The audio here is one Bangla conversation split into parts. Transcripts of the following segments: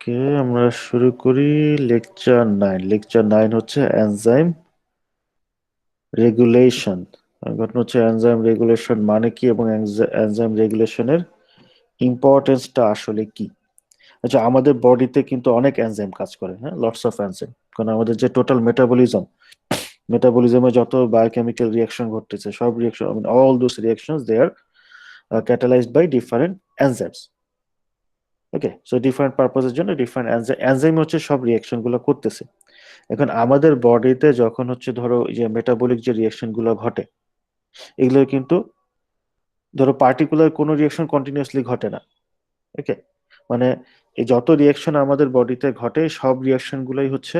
ওকে, আমরা শুরু করি। লেকচার 9 হচ্ছে এনজাইম রেগুলেশন। ঘটনা হচ্ছে এনজাইম রেগুলেশন মানে কি এবং এনজাইম রেগুলেশনের ইম্পর্টেন্সটা আসলে কি। আচ্ছা, আমাদের বডিতে কিন্তু অনেক এনজাইম কাজ করে, হ্যাঁ, লটস অফ এনজাইম। কারণ আমাদের যে টোটাল মেটাবলিজমে যত বায়োকেমিক্যাল রিয়াকশন ঘটতেছে, সব reaction, all those reactions they are catalysed by different enzymes. Okay, so different পারপোজের জন্য ডিফারেন্ট এনজাইম হচ্ছে সব রিয়াকশন গুলো করতেছে। এখন আমাদের বডিতে যখন হচ্ছে ধরো এই যে মেটাবলিক যে রিয়াকশন গুলো ঘটে, এগুলো কিন্তু ধরো পার্টিকুলার কোনো রিয়াকশন কন্টিনিউয়াসলি ঘটে না। ওকে, মানে এই যত রিয়াকশন আমাদের বডিতে ঘটে সব রিয়াকশন গুলোই হচ্ছে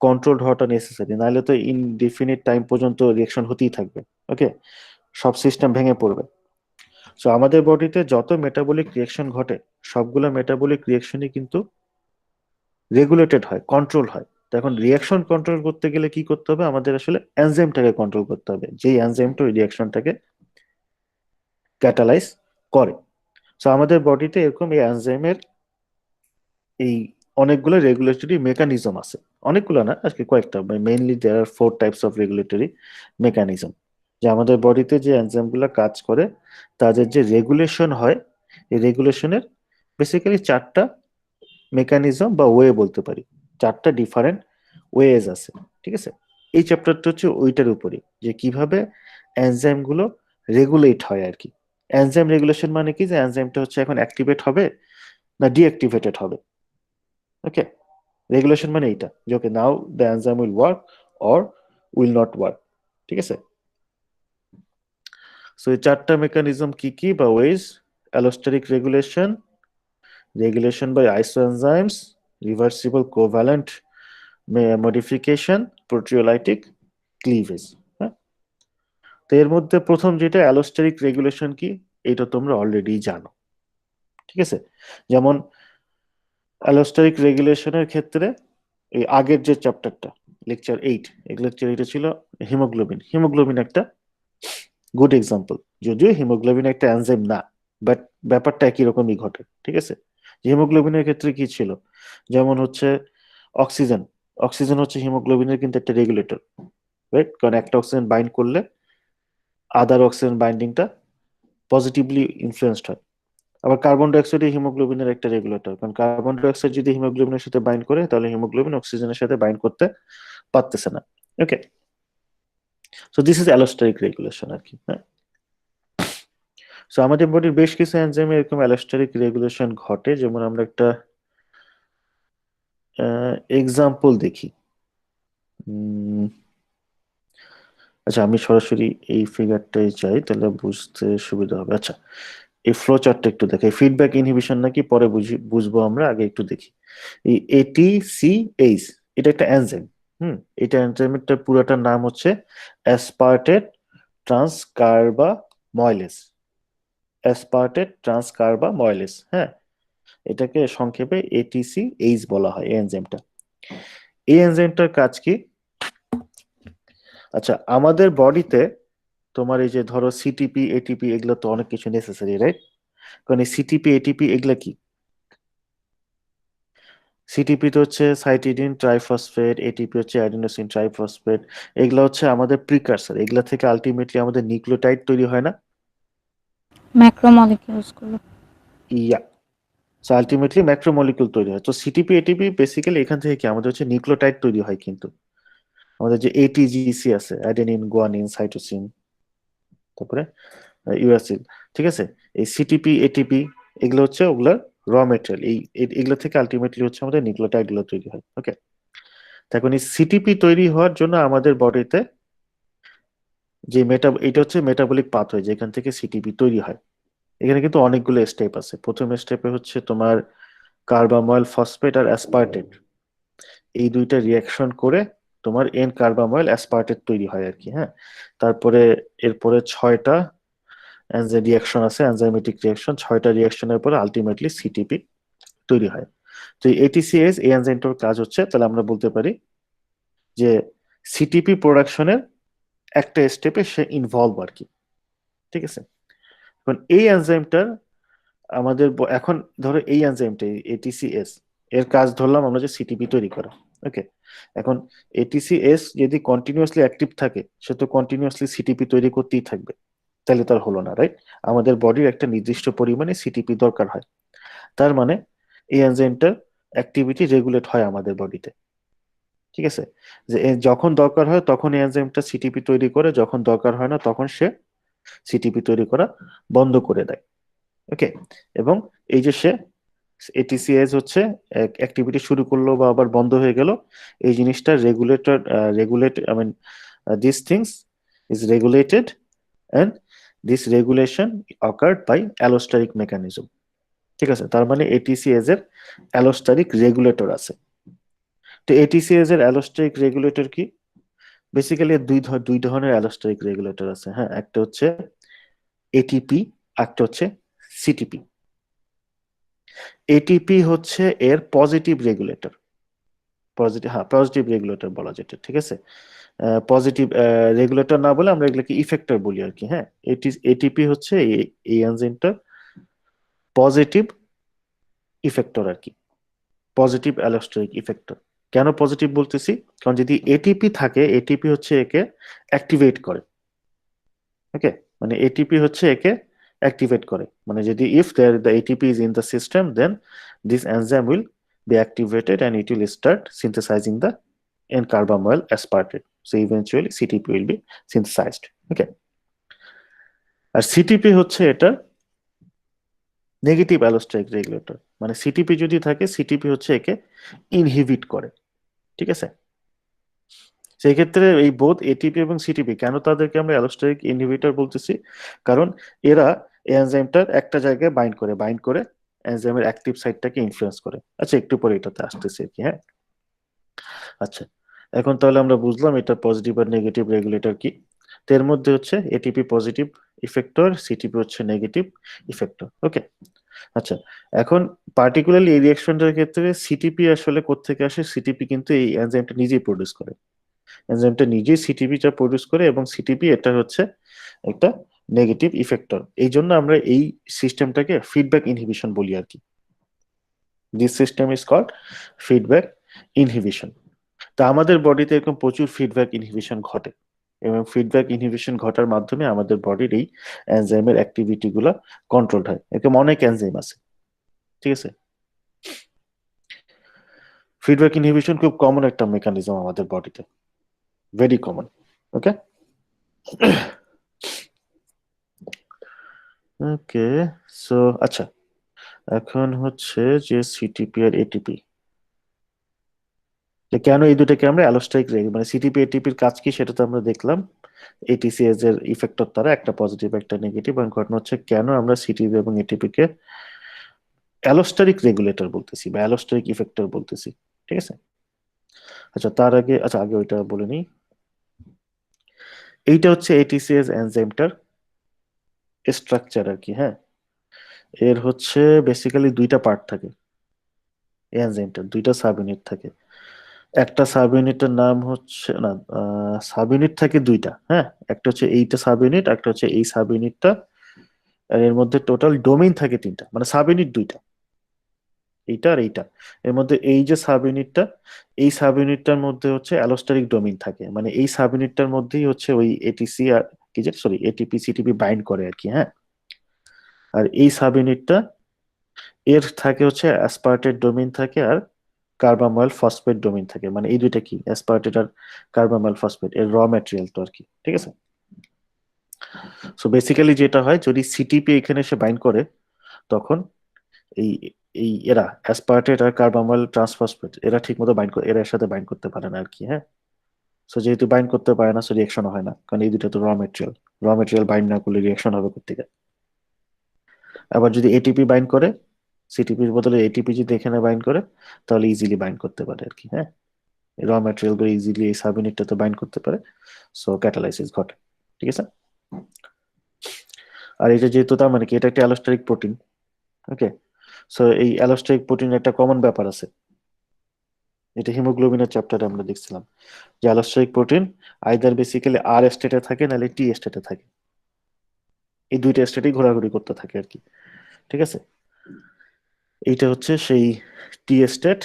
কন্ট্রোল হওয়াটা নেসেসারি, নাহলে তো ইনডিফিনিট টাইম পর্যন্ত রিয়াকশন হতেই থাকবে। ওকে, সব সিস্টেম ভেঙে পড়বে। সো আমাদের বডিতে যত মেটাবলিক রিয়াকশন ঘটে, সবগুলো মেটাবলিক রিয়াকশনই কিন্তু রেগুলেটেড হয়, কন্ট্রোল হয়। তো এখন রিয়াকশন কন্ট্রোল করতে গেলে কি করতে হবে, আমাদের আসলে এনজাইমটাকে কন্ট্রোল করতে হবে, যেই এনজাইমটা ওই রিয়াকশনটাকে ক্যাটালাইজ করে। সো আমাদের বডিতে এরকম এই এনজাইমের এই অনেকগুলো রেগুলেটরি মেকানিজম আছে। অনেকগুলো না, আজকে কয়েকটা, mainly there are 4 types of regulatory mechanism. যে আমাদের বডিতে যে এনজাইমগুলো কাজ করে তাদের যে রেগুলেশন হয়, এই রেগুলেশনের বেসিক্যালি 4টা মেকানিজম বা ওয়ে বলতে পারি, 4টা ডিফারেন্ট ওয়েজ আছে। ঠিক আছে, এই চ্যাপ্টারটা হচ্ছে ওইটার উপরে, যে কিভাবে এনজাইম গুলো রেগুলেট হয় আর কি। এনজাইম রেগুলেশন মানে কি, যে এনজাইমটা হচ্ছে এখন অ্যাক্টিভেট হবে না ডিঅ্যাক্টিভেটেড হবে। ওকে, রেগুলেশন মানে এইটা, যে okay now the enzyme will work or will not work. ঠিক আছে, সো এই 4টা মেকানিজম কি কি বা ways: allosteric regulation, regulation by isoenzymes, reversible covalent modification, proteolytic cleavage. হ্যাঁ, তো এর মধ্যে প্রথম যেটা অ্যালোস্টেরিক রেগুলেশন কি, এটা তোমরা অলরেডি জানো। ঠিক আছে, যেমন অ্যালোস্টেরিক রেগুলেশনের ক্ষেত্রে এই আগের যে চ্যাপ্টারটা, লেকচার 8, এই লেকচার 8 ছিল হিমোগ্লোবিন। হিমোগ্লোবিন একটা গুড এক্সাম্পল, যদিও হিমোগ্লোবিন একটা এনজাইম না, বাট ব্যাপারটা একই রকমই ঘটে। ঠিক আছে, হিমোগ্লোবিনের ক্ষেত্রে কি ছিল, যেমন হচ্ছে অক্সিজেন। অক্সিজেন হচ্ছে হিমোগ্লোবিনের কিন্তু একটা রেগুলেটর, রাইট? কারণ একটা অক্সিজেন বাইন্ড করলে আদার অক্সিজেন বাইন্ডিংটা পজিটিভলি ইনফ্লুয়েসড হয়। আবার কার্বন ডাইঅক্সাইড হিমোগ্লোবিনের একটা রেগুলেটর, কারণ কার্বন ডাইঅক্সাইড যদি হিমোগ্লোবিনের সাথে বাইন্ড করে তাহলে হিমোগ্লোবিন অক্সিজেনের সাথে বাইন্ড করতে পারতেছে না। Okay, so this is allosteric regulation আর কি। হ্যাঁ, সো আমাদের বডির বেশ কিছু এনজাইমে এরকম অ্যালোস্টেরিক রেগুলেশন ঘটে, যেমন আমরা একটা এক্সাম্পল দেখি। উম, আচ্ছা, আমি সরাসরি এই ফিগারটাই চাই, তাহলে বুঝতে সুবিধা হবে। আচ্ছা, এই ফ্লো চার্টটা একটু দেখি। ফিডব্যাক ইনহিবিশন নাকি পরে বুঝবো, আমরা আগে একটু দেখি। এই এটিসিএইচ, এটা একটা এনজাইম। এটা এনজাইমের পুরোটার নাম হচ্ছে অ্যাসপার্টেট ট্রান্সকার্বাময়লেস। অ্যাসপার্টেট ট্রান্সকার্বাময়লেস, হ্যাঁ, এটাকে সংক্ষেপে এটিসিএইচ বলা হয় এই এনজাইমটা। এই এনজাইমটার কাজ কি? আচ্ছা, আমাদের বডিতে তোমার এই যে ধরো সিটিপি এটিপি এগুলো তো অনেক কিছু নেসেসারি, রাইট? কারণ এই সিটিপি এটিপি এগুলা কি, সিটিপি তো হচ্ছে সাইটিডিন ট্রাইফসফেট, এটিপি হচ্ছে অ্যাডিনোসিন ট্রাইফসফেট। এগুলা হচ্ছে আমাদের প্রিকারসর, এগুলা থেকে আলটিমেটলি আমাদের নিউক্লিওটাইড তৈরি হয় না? ম্যাক্রোমলিকিউলস গুলো। ইয়া, সো আলটিমেটলি ম্যাক্রোমলিকুল তৈরি হয়। তো সিটিপি এটিপি বেসিক্যালি এখান থেকে কি আমাদের হচ্ছে নিউক্লিওটাইড তৈরি হয়, কিন্তু আমাদের যে এটিজিসি আছে, অ্যাডেনিন গুয়ানিন সাইটোসিন, তারপরে ইউরাসিল। ঠিক আছে, এই সিটিপি এটিপি এগুলো হচ্ছে ওগুলার র মেটেরিয়াল। এগুলো থেকে আলটিমেটলি হচ্ছে আমাদের নিউক্লিওটাইড গুলো তৈরি হয়। ওকে, এখন এই সিটিপি তৈরি হওয়ার জন্য আমাদের বডিতে যে এটা হচ্ছে মেটাবলিক পাথওয়ে, যেখান থেকে সিটিপি তৈরি হয়। এখানে কিন্তু অনেকগুলো স্টেপ আছে। প্রথম স্টেপে হচ্ছে তোমার কার্বাময়েল ফসফেট আর অ্যাসপার্টেট, এই দুইটা রিয়াকশন করে তোমার এন কার্বাময়েল অ্যাসপার্টেট তৈরি হয় আর কি। হ্যাঁ, তারপরে এরপরে 6টা রিয়াকশন আছে, এনজাইমেটিক রিয়াকশন। 6টা রিয়াকশনের পরে আলটিমেটলি সিটিপি তৈরি হয়। তো এটিসিএস এই এনজাইমটার কাজ হচ্ছে, তাহলে আমরা বলতে পারি যে সিটিপি প্রোডাকশনের একটা স্টেপে সে ইনভলভ আর কি। ঠিক আছে, এখন এই এনজাইমটার আমাদের এখন ধরো এই এনজাইমটা এটিসিএস, এর কাজ ধরলাম আমরা যে সিটিপি তৈরি করা। ওকে, এখন এটিসিএস যদি কন্টিনিউয়াসলি অ্যাক্টিভ থাকে, সে তো কন্টিনিউয়াসলি সিটিপি তৈরি করতেই থাকবে, তাহলে তার হলো না, রাইট? আমাদের বডির একটা নির্দিষ্ট পরিমাণে সিটিপি দরকার হয়। তার মানে এই এনজাইমটার অ্যাক্টিভিটি রেগুলেট হয় আমাদের বডিতে। ঠিক আছে, যে যখন দরকার হয় তখন এই এনজাইমটা সিটিপি তৈরি করে, যখন দরকার হয় না তখন সে সিটিপি তৈরি করা বন্ধ করে দেয়। ওকে, এবং এই যে সে এটিসিএস হচ্ছে অ্যাক্টিভিটি শুরু করলো বা আবার বন্ধ হয়ে গেল, এই জিনিসটা regulate I mean this things is regulated, and this regulation occurred by allosteric mechanism. ঠিক আছে, তার মানে এটিসিএস এর অ্যালোস্টারিক রেগুলেটর আছে। তো এটিসিএস এর অ্যালোস্টারিক রেগুলেটর কি? বেসিক্যালি দুই ধরনের অ্যালোস্টারিক রেগুলেটর আছে। হ্যাঁ, একটা হচ্ছে এটিপি, একটা হচ্ছে সিটিপি। এটিপি হচ্ছে এর পজিটিভ রেগুলেটর, পজিটিভ রেগুলেটর বলা যেটা, ঠিক আছে। পজিটিভ রেগুলেটর না বলে আমরা এগুলোকে ইফেক্টর বলি আর কি। হ্যাঁ, এটিপি হচ্ছে এই এনজাইমটা পজিটিভ ইফেক্টর আর কি, পজিটিভ অ্যালোস্টারিক ইফেক্টর। কেন পজিটিভ বলতেছি? কারণ যদি এটিপি থাকে, এটিপি হচ্ছে একে অ্যাক্টিভেট করে। ওকে, মানে এটিপি হচ্ছে একে অ্যাক্টিভেট করে, মানে যদি if the ATP is in the system, then this enzyme will be activated and it will start synthesizing the N-carbamyl aspartate. So eventually CTP will be synthesized. Okay. আর সিটিপি হচ্ছে এটা নেগেটিভ অ্যালোস্টারিক রেগুলেটর, মানে সিটিপি যদি থাকে, সিটিপি হচ্ছে একে ইনহিবিট করে। ঠিক আছে, সেই ক্ষেত্রে এই বোধ এটিপি এবং সিটিপি, কেন তাদেরকে আমরা অ্যালোস্টারিক ইনহিবিটর বলতেছি? কারণ এরা এনজাইমটার একটা জায়গায় বাইন্ড করে এনজাইমের অ্যাক্টিভ সাইটটাকে ইনফ্লুয়েন্স করে। আচ্ছা, একটু পরে এটাতে আসতেছে আর কি। হ্যাঁ, আচ্ছা, এখন তাহলে আমরা বুঝলাম এটা পজিটিভ আর নেগেটিভ রেগুলেটর কি। তো এর মধ্যে হচ্ছে এটিপি পজিটিভ ইফেক্টর, সিটিপি হচ্ছে নেগেটিভ ইফেক্টর। ওকে, আচ্ছা, এখন পার্টিকুলারলি এই রিঅ্যাকশনটার ক্ষেত্রে সিটিপি আসলে কোত্থেকে আসে? সিটিপি কিন্তু এই এনজাইমটা নিজেই প্রডিউস করে, এনজাইমটা নিজেই সিটিপিটা প্রডিউস করে, এবং সিটিপি এটা হচ্ছে একটা নেগেটিভ ইফেক্টর। এই জন্য আমরা এই সিস্টেমটাকে ফিডব্যাক ইনহিবিশন বলি আর কি। This system is called feedback inhibition. তা আমাদের বডিতে এরকম প্রচুর ফিডব্যাক ইনহিবিশন ঘটে, এবং ফিডব্যাক ইনহিবিশন ঘটার মাধ্যমে আমাদের বডির এই এনজাইমের অ্যাক্টিভিটি গুলা কন্ট্রোল হয়। এরকম অনেক এনজাইম আছে। ঠিক আছে, ফিডব্যাক ইনহিবিশন খুব কমন একটা মেকানিজম আমাদের বডিতে, ভেরি কমন। ওকে, ওকে, সো আচ্ছা, এখন হচ্ছে যে সিটিপি আর এটিপি, কেন এই দুটাকে আমরা অ্যালোস্টারিক মানে সিটিপি এটিপির কাজ কি সেটা তো আমরা দেখলাম। এটিসিএস এর ইফেক্টর তারা, একটা পজিটিভ একটা নেগেটিভ, এবং ঘটনা হচ্ছে কেন আমরা সিটিপি এবং এটিপি কে অ্যালোস্টারিক রেগুলেটর বলতেছি বা অ্যালোস্টারিক ইফেক্টর বলতেছি। ঠিক আছে, আচ্ছা, তার আগে আচ্ছা আগে ওইটা বলে নিই। এইটা হচ্ছে এটিসিএস এনজাইমটার স্ট্রাকচার আর কি। হ্যাঁ, এর হচ্ছে বেসিক্যালি দুইটা পার্ট থাকে, এই এনজাইমটার দুইটা সাব ইউনিট থাকে। একটা সাব ইউনিটের নাম হচ্ছে না, সাব ইউনিট থাকে দুইটা। হ্যাঁ, একটা হচ্ছে এইটা সাব ইউনিট, একটা হচ্ছে এই সাব ইউনিটটা। আর এর মধ্যে টোটাল ডোমেইন থাকে তিনটা, মানে সাব ইউনিট দুইটা, এইটা আর এইটা। এর মধ্যে এই যে সাব ইউনিটটা, এই সাব ইউনিটটার মধ্যে হচ্ছে অ্যালোস্টারিক ডোমেইন থাকে, মানে এই সাব ইউনিটটার মধ্যেই হচ্ছে ওই এটিসি আর কি যে সরি এটিপি সিটিপি বাইন্ড করে আর কি। হ্যাঁ, আর এই সাব ইউনিটটা এর থাকে হচ্ছে অ্যাসপার্টেট ডোমেইন থাকে, আর কার্বামাইল ফসফেট ডোমেইন থাকে। মানে এই দুইটা কি, অ্যাসপার্টেট আর কার্বামাইল ফসফেট এর র ম্যাটেরিয়াল তো আর কি। ঠিক আছে, সো বেসিক্যালি যেটা হয়, যদি সিটিপি এখানে এসে বাইন্ড করে, তখন এই এই এরা অ্যাসপার্টেট আর কার্বামাইল ট্রান্সফসফেট এরা ঠিক মতো বাইন্ড করে, এরা এর সাথে বাইন্ড করতে পারে না আর কি। হ্যাঁ, সো যেহেতু বাইন্ড করতে পারে না, সো রিয়াকশন হয় না, কারণ এই দুটো তো র ম্যাটেরিয়াল বাইন্ড না করলে রিয়াকশন হবে কোথেকে? আবার যদি এটিপি বাইন্ড করে, সিটিপির বদলে এটিপি যদি এখানে বাইন্ড করে, তাহলে ইজিলি বাইন্ড করতে পারে আর কি। হ্যাঁ, র ম্যাটেরিয়াল গুলো ইজিলি এই সাব ইউনিটটাতে বাইন্ড করতে পারে, সো ক্যাটালাইসিস ঘটে। ঠিক আছে, আর এটা যেহেতু তার মানে কি এটা একটা অ্যালোস্টারিক প্রোটিন। ওকে, সো এই অ্যালোস্টারিক প্রোটিনের একটা কমন ব্যাপার আছে, এটা হিমোগ্লোবিনের চ্যাপ্টারে আমরা দেখছিলাম, যে অ্যালোস্টারিক প্রোটিন আইদার বেসিক্যালি আর স্টেটে থাকে নাহলে টি স্টেটে থাকে, এই দুইটা স্টেটেই ঘোরাঘুরি করতে থাকে আর কি। ঠিক আছে, এইটা হচ্ছে সেই টি স্টেট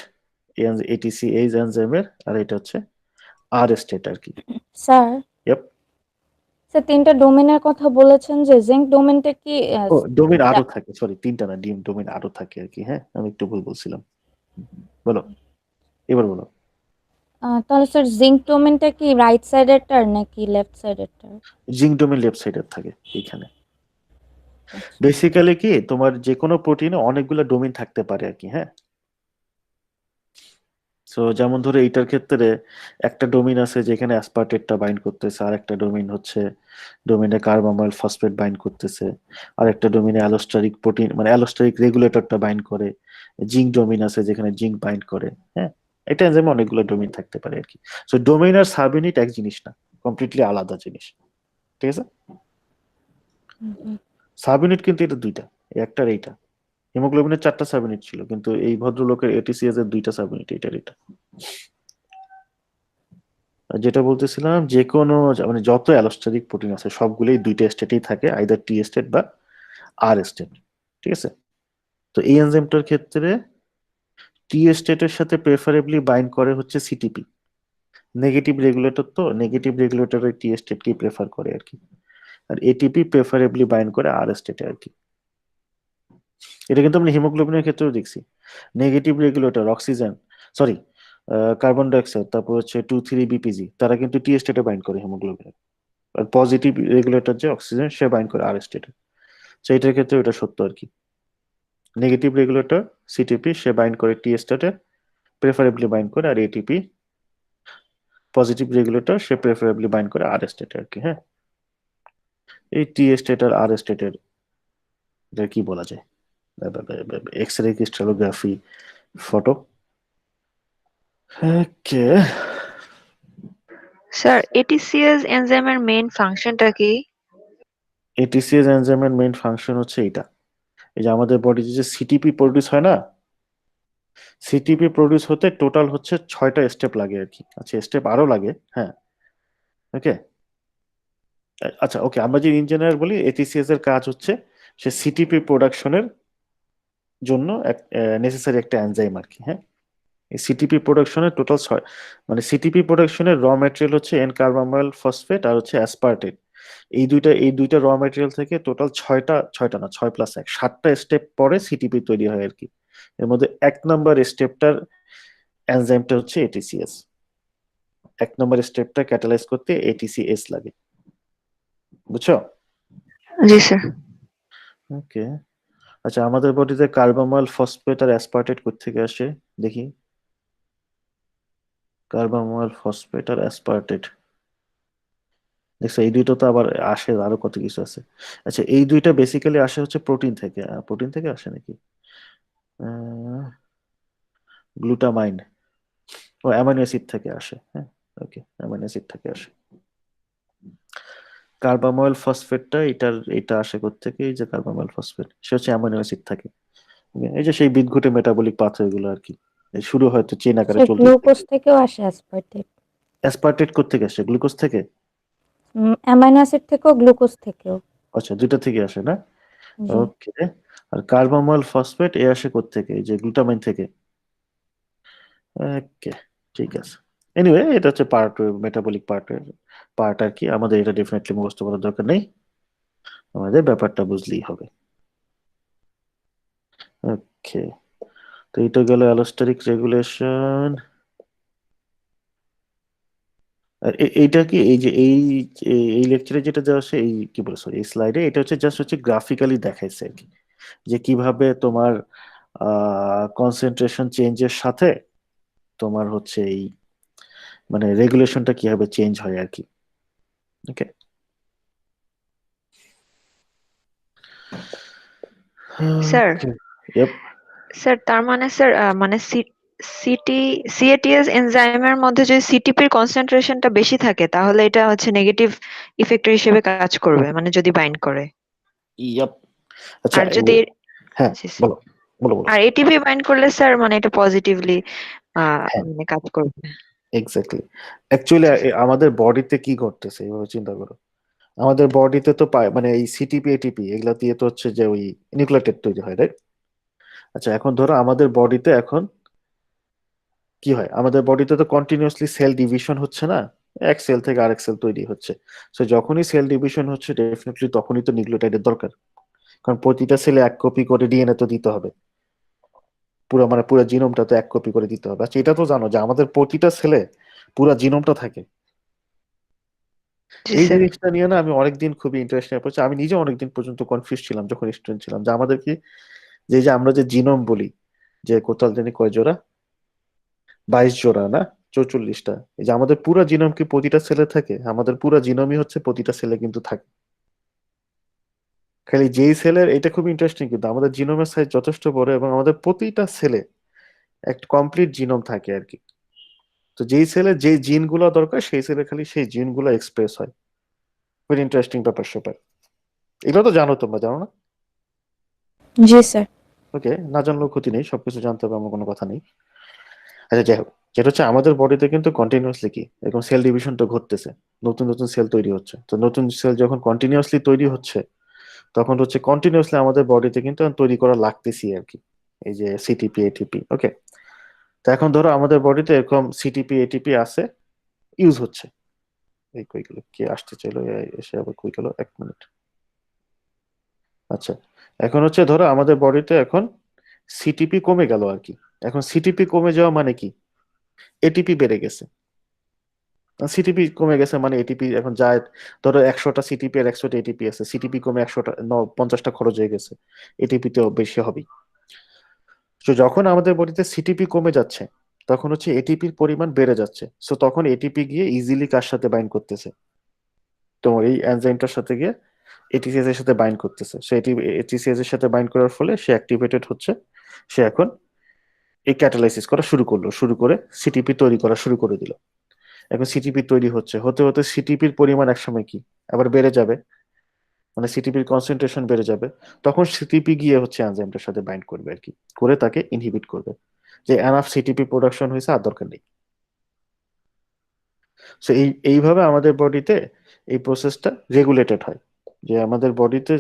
এটিসি এইজ এনজাইমের, আর এটা হচ্ছে আর স্টেট আর কি। Sir, Yep. স্যার তিনটা ডোমেনের কথা বলেছেন, যে জিঙ্ক ডোমেনটা কি ও ডোমেন আরো থাকে, সরি, তিনটা না, ডোমেন আরো থাকে আর কি। হ্যাঁ, আমি একটু ভুল বলছিলাম। বলো, এবার বলো। তাহলে স্যার জিঙ্ক ডোমেনটা কি রাইট সাইডেরটার নাকি লেফট সাইডেরটার? জিঙ্ক ডোমেন লেফট সাইডের থাকে এইখানে। আচ্ছা। বেসিক্যালি কি তোমার যে কোনো প্রোটিনে অনেকগুলো ডোমেন থাকতে পারে আর কি। হ্যাঁ, সো যেমন ধরো এইটার ক্ষেত্রে একটা ডোমেন আছে যেখানে অ্যাসপার্টেটটা বাইন্ড করতেছে, আর একটা ডোমেন হচ্ছে ডোমেনে কার্বামাইল ফসফেট বাইন্ড করতেছে, আর একটা ডোমেনে অ্যালোস্টারিক প্রোটিন মানে অ্যালোস্টারিক রেগুলেটরটা বাইন্ড করে, জিঙ্ক ডোমেন আছে যেখানে জিঙ্ক বাইন্ড করে। হ্যাঁ, এটা এনজাইমে অনেকগুলো ডোমেন থাকতে পারে আর কি। সো ডোমেন আর সাব ইউনিট এক জিনিস না, কমপ্লিটলি আলাদা জিনিস। ঠিক আছে, হুম। সাব ইউনিট কিন্তু এটা দুইটা, একটার এইটা। হিমোগ্লোবিনের 4টা সাব ইউনিট ছিল, কিন্তু এই ভদ্রলোকের এটিসিএস এর 2টা সাব ইউনিট, এটার এটা। আর যেটা বলতেছিলাম, যে কোনো মানে যত অ্যালোস্টারিক প্রোটিন আছে সবগুলোই 2টা স্টেটেই থাকে, আইদার টি স্টেট বা আর স্টেট। ঠিক আছে, তো এই এনজাইমটার ক্ষেত্রে টি স্টেটের সাথে প্রেফারেবলি বাইন্ড করে হচ্ছে সিটিপি। নেগেটিভ রেগুলেটর, তো নেগেটিভ রেগুলেটরের টি স্টেটকেই প্রেফার করে আর কি। আর এটিপি প্রেফারেবলি বাইন্ড করে আর স্টেটে আর কি। এটা কিন্তু আমরা হিমোগ্লোবিনের ক্ষেত্রেও দেখছি। Negative regulator oxygen, sorry, carbon dioxide, তারপর হচ্ছে 2,3-বিপিজি, তারা কিন্তু টি স্টেটে বাইন্ড করে হিমোগ্লোবিনের। আর পজিটিভ রেগুলেটর যে অক্সিজেন, সে বাইন্ড করে আর স্টেটে। তো এটার ক্ষেত্রে ওটা সত্য আর কি। নেগেটিভ রেগুলেটর সিটিপি সে বাইন্ড করে টি স্টেটে, প্রেফারেবলি বাইন্ড করে, আর এটিপি পজিটিভ রেগুলেটর সে প্রেফারেবলি বাইন্ড করে আর স্টেটে আর কি। হ্যাঁ, এই টি স্টেট আর আর স্টেটের এটা কি বলা যায়, এক্স রে ক্রিস্টালোগ্রাফি ফটো। ওকে, স্যার এটিসিএস এনজাইমের মেইন ফাংশনটা কি? এটিসিএস এনজাইমের মেইন ফাংশন হচ্ছে এটা। এই যে আমাদের বডিতে যে সিটিপি প্রডিউস হয় না, সিটিপি প্রডিউস হতে টোটাল হচ্ছে 6টা স্টেপ লাগে আর কি। আচ্ছা, স্টেপ আরো লাগে। হ্যাঁ, ওকে, আচ্ছা, ওকে, আমরা যে ইঞ্জিনিয়ার বলি, এটিসিএস এর কাজ হচ্ছে সে সিটিপি প্রোডাকশনের জন্য নেসেসারি একটা এনজাইম আর কি। হ্যাঁ, এই সিটিপি প্রোডাকশনের টোটাল 6, মানে সিটিপি প্রোডাকশনের র ম্যাটেরিয়াল হচ্ছে এন কার্বামাইল ফসফেট আর হচ্ছে অ্যাসপার্টেট। এই দুইটা র ম্যাটেরিয়াল থেকে টোটাল ছয়টা না, 6+1 7টা স্টেপ পরে সিটিপি তৈরি হয় আর কি। এর মধ্যে 1 নম্বর স্টেপটার এনজাইমটা হচ্ছে এটিসিএস। 1 নম্বর স্টেপটা ক্যাটালাইজ করতে এটিসিএস লাগে, বুঝছো? জি স্যার। ওকে, আচ্ছা, আমাদের বডিতে কার্বামাইল ফসফেট আর অ্যাসপার্টেট কোত্থেকে আসে দেখি। কার্বামাইল ফসফেট আর অ্যাসপার্টেট, দেখছো এই দুইটা তো আবার আসে, আরো কত কিছু আছে। আচ্ছা, এই দুইটা বেসিক্যালি আসে হচ্ছে প্রোটিন থেকে। প্রোটিন থেকে আসে নাকি? গ্লুটামাইন ও অ্যামাইনো অ্যাসিড থেকে আসে। হ্যাঁ, ওকে, অ্যামাইনো অ্যাসিড থেকে আসে। কার্বামাইল ফসফেটটা এটা আসে কোত্থেকে? এই যে কার্বামাইল ফসফেট, সে হচ্ছে অ্যামাইনো অ্যাসিড থাকে। এই যে সেই বিদঘুটে মেটাবলিক পাথওয়ে গুলো আর কি, এই শুরু হয়তো চেন আকারে স্যার চলতে গ্লুকোজ থাকে। থেকেও আসে অ্যাসপার্টেট। অ্যাসপার্টেট কোত্থেকে আসে? গ্লুকোজ থেকে? অ্যামাইনো অ্যাসিড থেকেও, গ্লুকোজ থেকেও। আচ্ছা, দুইটা থেকে আসে না? জি। ওকে, আর কার্বামাইল ফসফেট এ আসে কোত্থেকে? এই যে গ্লুটামাইন থেকে। ওকে, ঠিক আছে। এনিওয়ে, এটা হচ্ছে পার্ট, মেটাবলিক পার্টের পার্ট আর কি। আমাদের এটা ডেফিনেটলি মুখস্থ করার দরকার নেই, আমাদের ব্যাপারটা বুঝলেই হবে। ওকে, তো এটা গেল অ্যালোস্টারিক রেগুলেশন। আর এইটা কি, এই যে এই লেকচারে যেটা দেওয়া আছে, এই কি বলে, সরি, এই স্লাইডে এটা হচ্ছে জাস্ট হচ্ছে গ্রাফিক্যালি দেখাইছে আর কি, যে কিভাবে তোমার কনসেন্ট্রেশন চেঞ্জের সাথে তোমার হচ্ছে এই মানে রেগুলেশনটা কিভাবে চেঞ্জ হয় আর কি। ওকে, স্যার, ইয়েপ, স্যার তার মানে স্যার মানে সিটি সিএটিএস এনজাইমের মধ্যে যদি সিটিপির কনসেন্ট্রেশনটা বেশি থাকে তাহলে এটা হচ্ছে নেগেটিভ ইফেক্টর হিসেবে কাজ করবে, মানে যদি বাইন্ড করে। ইয়েপ। আচ্ছা, আর যদি হ্যাঁ, জি স্যার। বলো, বলো, বলো। আর এটিপি বাইন্ড করলে স্যার মানে এটা পজিটিভলি হ্যাঁ, মানে কাজ করবে। এক্স্যাক্টলি। অ্যাকচুয়ালি জি স্যার। আমাদের বডিতে কি ঘটতেছে এভাবে চিন্তা করো। আমাদের বডিতে তো মানে এই সিটিপি এটিপি এগুলা দিয়ে তো হচ্ছে যে ওই নিউক্লিওটাইড তৈরি হয়, রাইট? আচ্ছা, এখন ধরো আমাদের বডিতে এখন কি হয়, আমাদের বডিতে তো কন্টিনিউয়াসলি সেল ডিভিশন হচ্ছে না, এক সেল থেকে আরেক সেল তৈরি হচ্ছে। সো যখনই সেল ডিভিশন হচ্ছে ডেফিনেটলি তখনই তো নিউক্লিওটাইডের দরকার, কারণ প্রতিটা সেলে 1 কপি করে ডিএনএ তো দিতে হবে, পুরো জিনোমটা তো 1 কপি করে দিতে হবে। আচ্ছা, এটা তো জানো যে আমাদের প্রতিটা সেলে পুরো জিনোমটা থাকে। জি এই স্যার। জিনিসটা নিয়ে না আমি অনেকদিন খুবই ইন্টারেস্ট নিয়ে পড়ছি, আমি নিজে অনেকদিন পর্যন্ত কনফিউজ ছিলাম যখন স্টুডেন্ট ছিলাম, যে আমাদের কি, যে আমরা যে জিনোম বলি, যে কোথাও জানি কয় জোড়া, 22 জোড়া না 44টা, এই যে আমাদের পুরো জিনোম কি প্রতিটা সেলে থাকে? আমাদের পুরো জিনোমই হচ্ছে প্রতিটা সেলে কিন্তু থাকে। খালি যেই সেলের, এটা খুব ইন্টারেস্টিং, কিন্তু আমাদের জিনোমের সাইজ যথেষ্ট বড় এবং আমাদের প্রতিটা সেলে একটা কমপ্লিট জিনোম থাকে আর কি। তো যেই সেলে যে জিনগুলো দরকার সেই সেলে খালি সেই জিনগুলো এক্সপ্রেস হয়। ভেরি ইন্টারেস্টিং ব্যাপার স্যাপার। এগুলো তো জানো, তোমরা জানো না? জি স্যার। ওকে, না জানলেও ক্ষতি নেই, সবকিছু জানতে হবে এমন কোনো কথা নেই। আচ্ছা, যাই হোক, যেটা হচ্ছে আমাদের বডিতে কিন্তু কন্টিনিউয়াসলি কি এরকম সেল ডিভিশনটা ঘটতেছে, নতুন নতুন সেল তৈরি হচ্ছে। তো নতুন সেল যখন কন্টিনিউয়াসলি তৈরি হচ্ছে, তখন হচ্ছে কন্টিনিউয়াসলি আমাদের বডিতে কিন্তু তৈরি করা লাগতেছি আর কি, এই যে সিটিপি এটিপি। ওকে, তো এখন ধরো আমাদের বডিতে এরকম সিটিপি এটিপি আছে, ইউজ হচ্ছে। এই কই গেল, কে আসতে চাইলো, এসে আবার কই গেল, 1 মিনিট। আচ্ছা, এখন হচ্ছে ধরো আমাদের বডিতে এখন সিটিপি কমে গেল আর কি। এখন সিটিপি কমে যাওয়া মানে কি, এটিপি বেড়ে গেছে। সিটিপি কমে গেছে মানে এটিপি এখন যায়, ধরো 100টা সিটিপি আর 100টা এটিপি আছে, সিটিপি কমে 100টা 50টা খরচ হয়ে গেছে, এটিপি তো বেশি হবেই। তো যখন আমাদের বডিতে সিটিপি কমে যাচ্ছে, তখন হচ্ছে এটিপির পরিমাণ বেড়ে যাচ্ছে। সো তখন এটিপি গিয়ে ইজিলি কার সাথে বাইন্ড করতেছে, তোমার এই এনজাইমটার সাথে গিয়ে এটিসিএস এর সাথে বাইন্ড করতেছে। সো এটি এটিসিএস এর সাথে বাইন্ড করার ফলে সে অ্যাক্টিভেটেড হচ্ছে, সে এখন এই ক্যাটালাইসিস করা শুরু করলো, শুরু করে সিটিপি তৈরি করা শুরু করে দিল। এখন সিটিপি তৈরি হচ্ছে, হতে হতে সিটিপির পরিমাণ একসময় কি আবার বেড়ে যাবে, মানে সিটিপির কনসেন্ট্রেশন বেড়ে যাবে। তখন সিটিপি গিয়ে হচ্ছে এনজাইমটার সাথে বাইন্ড করবে আর কি, করে তাকে ইনহিবিট করবে, যে এনাফ সিটিপি প্রোডাকশন হয়েছে আর দরকার নেই। সো এইভাবে আমাদের বডিতে এই প্রসেসটা রেগুলেটেড হয়, যে আমাদের বডিতে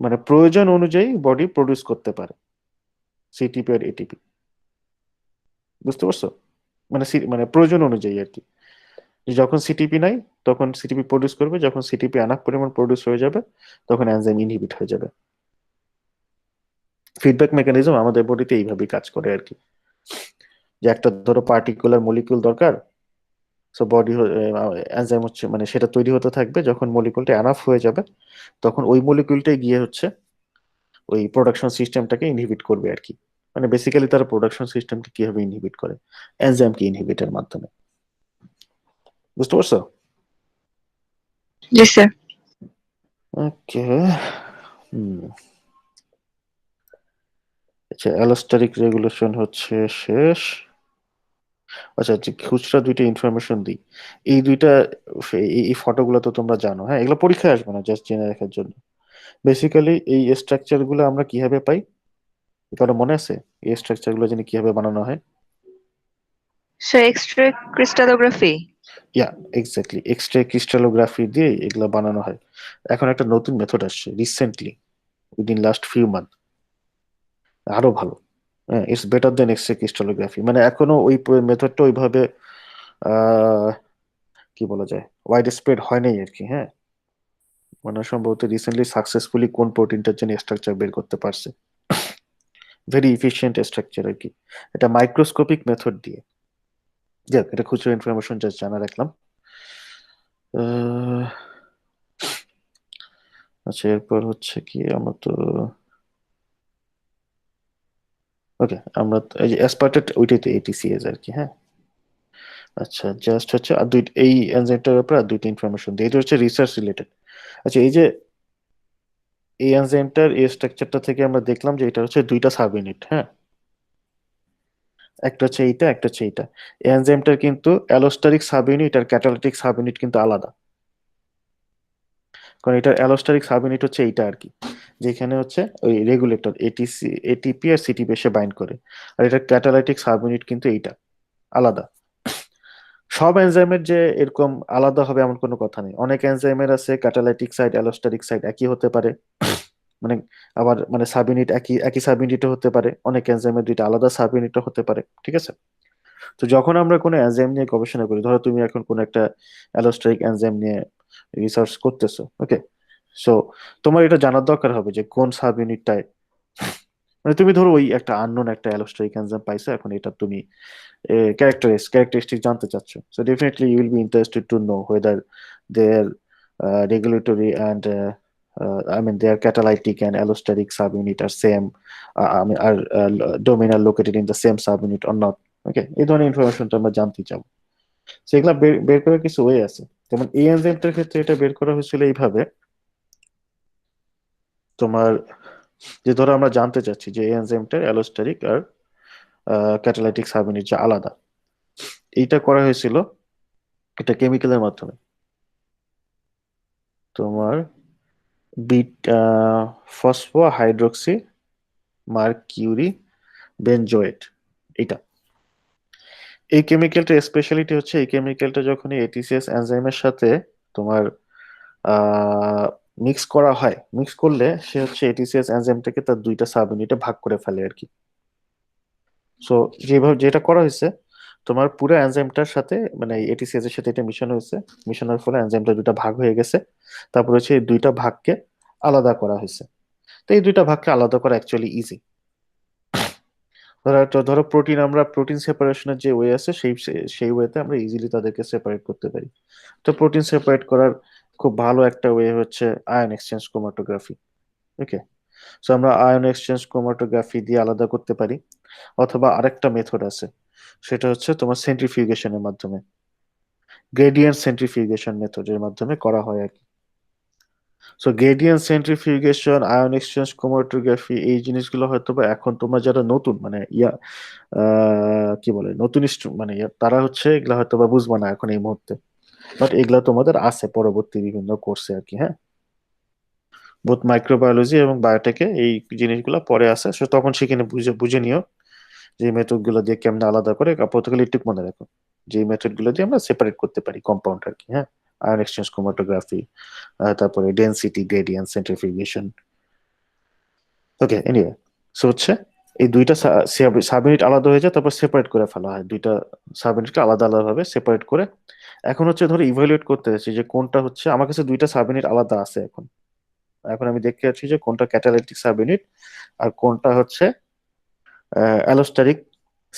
মানে প্রয়োজন অনুযায়ী বডি প্রডিউস করতে পারে সিটিপি আর এটিপি। বুঝতে পারছো? মানে মানে প্রয়োজন অনুযায়ী আর কি, যে যখন সিটিপি নাই তখন সিটিপি প্রডিউস করবে, যখন সিটিপি আনাক পরিমাণ প্রডিউস হয়ে যাবে তখন এনজাইম ইনহিবিট হয়ে যাবে। ফিডব্যাক মেকানিজম আমাদের বডিতে এইভাবেই কাজ করে আর কি, যে একটা ধরো পার্টিকুলার মলিকিউল দরকার, সো বডি এনজাইম হচ্ছে মানে সেটা তৈরি হতে থাকবে, যখন মলিকিউলটা এনাফ হয়ে যাবে তখন ওই মলিকিউলটাই গিয়ে হচ্ছে ওই প্রোডাকশন সিস্টেমটাকে ইনহিবিট করবে আর কি। মানে বেসিক্যালি তারা প্রোডাকশন সিস্টেমকে কিভাবে ইনহিবিট করে, এনজাইমকে ইনহিবিটের মাধ্যমে। বুঝতে পারছো? জি স্যার। ওকে। হুম। আচ্ছা, অ্যালোস্টারিক রেগুলেশন হচ্ছে শেষ। আচ্ছা, যে খুচরা দুইটা ইনফরমেশন দিই, এই দুইটা এই ফটোগুলো তো তোমরা জানো, হ্যাঁ, এগুলো পরীক্ষায় আসবে না, জাস্ট জেনে রাখার জন্য। বেসিক্যালি এই স্ট্রাকচার গুলো আমরা কিভাবে পাই, কারো মনে আছে এই স্ট্রাকচার গুলো জানি কিভাবে বানানো হয়? Sir X-ray crystallography. Yeah, exactly, X-ray crystallography দিয়ে এগুলো বানানো হয়। এখন একটা নতুন মেথড আসছে recently, within last few month, আরো ভালো। হ্যাঁ, it's better than X-ray crystallography. মানে এখনো ওই মেথডটা ওইভাবে আহ কি বলা যায়, ওয়াইড স্প্রেড হয় নাই আর কি। হ্যাঁ, মানে সম্ভবত রিসেন্টলি সাকসেসফুলি কোন প্রোটিনটার জন্য স্ট্রাকচার বের করতে পারছে, ভেরি ইফিশিয়েন্ট স্ট্রাকচার আর কি, এটা মাইক্রোস্কোপিক মেথড দিয়ে। যাক, এটা খুচরো ইনফরমেশন জাস্ট জানা রাখলাম। আহ, আচ্ছা, এরপর হচ্ছে কি আমরা তো, ওকে, আমরা এই যে অ্যাসপার্টেট ওইটাই তো এটিসিএস আর কি। হ্যাঁ, আচ্ছা, জাস্ট হচ্ছে আর দুই এই এনজাইমটার ব্যাপারে আর দুইটা ইনফরমেশন দিই, এটা হচ্ছে রিসার্চ রিলেটেড। আচ্ছা, এই যে এই এনজাইমটার এই স্ট্রাকচারটা থেকে আমরা দেখলাম যে এটা হচ্ছে দুইটা সাব ইউনিট। হ্যাঁ, একটা হচ্ছে এইটা, একটা হচ্ছে এইটা। এই এনজাইমটার কিন্তু অ্যালোস্টারিক সাব ইউনিট আর ক্যাটালিটিক সাব ইউনিট কিন্তু আলাদা, কারণ এটার অ্যালোস্টারিক সাব ইউনিট হচ্ছে এইটা আর কি, যেখানে হচ্ছে ওই রেগুলেটর এটিসি এটিপি আর সিটিপি এসে বাইন্ড করে। আর এটা ক্যাটালাইটিক সাব ইউনিট কিন্তু এইটা আলাদা। সব এনজাইমের যে এরকম আলাদা হবে এমন কোনো কথা নেই, অনেক এনজাইমের আছে ক্যাটালাইটিক সাইড অ্যালোস্টারিক সাইড একই হতে পারে, মানে আবার মানে সাব ইউনিট একই একই সাব ইউনিটও হতে পারে, অনেক এনজাইমের দুইটা আলাদা সাব ইউনিটও হতে পারে, ঠিক আছে? তো যখন আমরা কোনো এনজাইম নিয়ে গবেষণা করি, ধরো তুমি এখন কোনো একটা অ্যালোস্টারিক এনজাইম নিয়ে রিসার্চ করতেছো, ওকে, সো তোমার এটা জানার দরকার হবে যে কোন সাব ইউনিটটায়, মানে তুমি ধরো ওই একটা আননোন একটা অ্যালোস্টারিক এনজাইম পাইছো, এখন এটা তুমি ক্যারেক্টারিস্টিক জানতে চাচ্ছ, so definitely you will be interested to know whether their regulatory and I mean their catalytic and allosteric subunit are same, I mean are domain are located in the same subunit or not. ওকে, এই ধরনের ইনফরমেশনটা আমরা জানতে চাবো। সেগুলা বের বের করার কিছু ওয়ে আছে, যেমন এই এনজাইমটার ক্ষেত্রে এটা বের করা হয়েছিল এইভাবে, তোমার যে ধরো আমরা জানতে চাচ্ছি যে এই এনজাইমটার অ্যালোস্টারিক আর ক্যাটালাইটিক সাবইউনিট যে আলাদা, এইটা করা হয়েছিল এটা কেমিক্যালের মাধ্যমে। তোমার বিট ফসফো হাইড্রোক্সি মার্কিউরি বেনজোয়েট, এটা এই কেমিক্যালটা স্পেশালিটি হচ্ছে, এই কেমিক্যালটা যখন এটিসিএস এনজাইমের সাথে তোমার মিক্স করা হয়, মিক্স করলে সে হচ্ছে এটিসিএস এনজাইমটাকে তার দুইটা সাব ইউনিটে ভাগ করে ফেলে আর কি। সো যেভাবে যেটা করা হয়েছে, তোমার পুরো এনজাইমটার সাথে মানে এটিসিএস এর সাথে এটা মিশন হয়েছে, মিশনের ফলে এনজাইমটা দুইটা ভাগ হয়ে গেছে, তারপর হচ্ছে এই দুইটা ভাগকে আলাদা করা হয়েছে। তো এই দুইটা ভাগকে আলাদা করা অ্যাকচুয়ালি ইজি। ধরো প্রোটিন, আমরা প্রোটিন সেপারেশনের যে ওয়ে আছে সেই সেই ওয়েতে আমরা ইজিলি তাদেরকে সেপারেট করতে পারি। তো প্রোটিন সেপারেট করার খুব ভালো একটা ওয়ে হচ্ছে আয়ন এক্সচেঞ্জ ক্রোমাটোগ্রাফি। ওকে, সো আমরা আয়ন এক্সচেঞ্জ ক্রোমাটোগ্রাফি দিয়ে আলাদা করতে পারি, অথবা আরেকটা মেথড আছে, সেটা হচ্ছে তোমার সেন্ট্রিফিউগেশনের মাধ্যমে, গ্রেডিয়েন্ট সেন্ট্রিফিউগেশন মেথডের মাধ্যমে করা হয় আর কি। So gradient centrifugation, ion exchange chromatography, এই জিনিসগুলো হয়তো বা এখন তোমরা যারা নতুন মানে কি বলে নতুন মানে তারা হচ্ছে এগুলা হয়তো বা বুঝবা না এখন এই মুহূর্তে, বাট এগুলা তোমাদের আছে পরবর্তী বিভিন্ন কোর্সে আর কি। হ্যাঁ, বোথ মাইক্রোবায়োলজি এবং বায়োটেকে এই জিনিসগুলো পরে আসে, সো তখন সেখানে বুঝে বুঝে নিও যে মেথড গুলো দিয়ে কেমনে আলাদা করে, প্রত্যেকে একটু মনে রাখো যে মেথড গুলো দিয়ে আমরা সেপারেট করতে পারি কম্পাউন্ড আর কি। হ্যাঁ, আয়ন এক্সচেঞ্জ ক্রোমাটোগ্রাফি, তারপরে ডেনসিটি গ্রেডিয়েন্ট সেন্ট্রিফিউগেশন। ওকে, এনিওয়ে, সো হচ্ছে এই দুইটা সাব ইউনিট আলাদা হয়ে যায়, তারপর সেপারেট করে ফেলা হয়, দুইটা সাব ইউনিটকে আলাদা আলাদা ভাবে সেপারেট করে। এখন হচ্ছে ধরো ইভালুয়েট করতে হচ্ছে যে কোনটা হচ্ছে, আমার কাছে দুইটা সাব ইউনিট আলাদা আছে এখন, এখন আমি দেখতে যাচ্ছি যে কোনটা ক্যাটালাইটিক সাব ইউনিট আর কোনটা হচ্ছে অ্যালোস্টারিক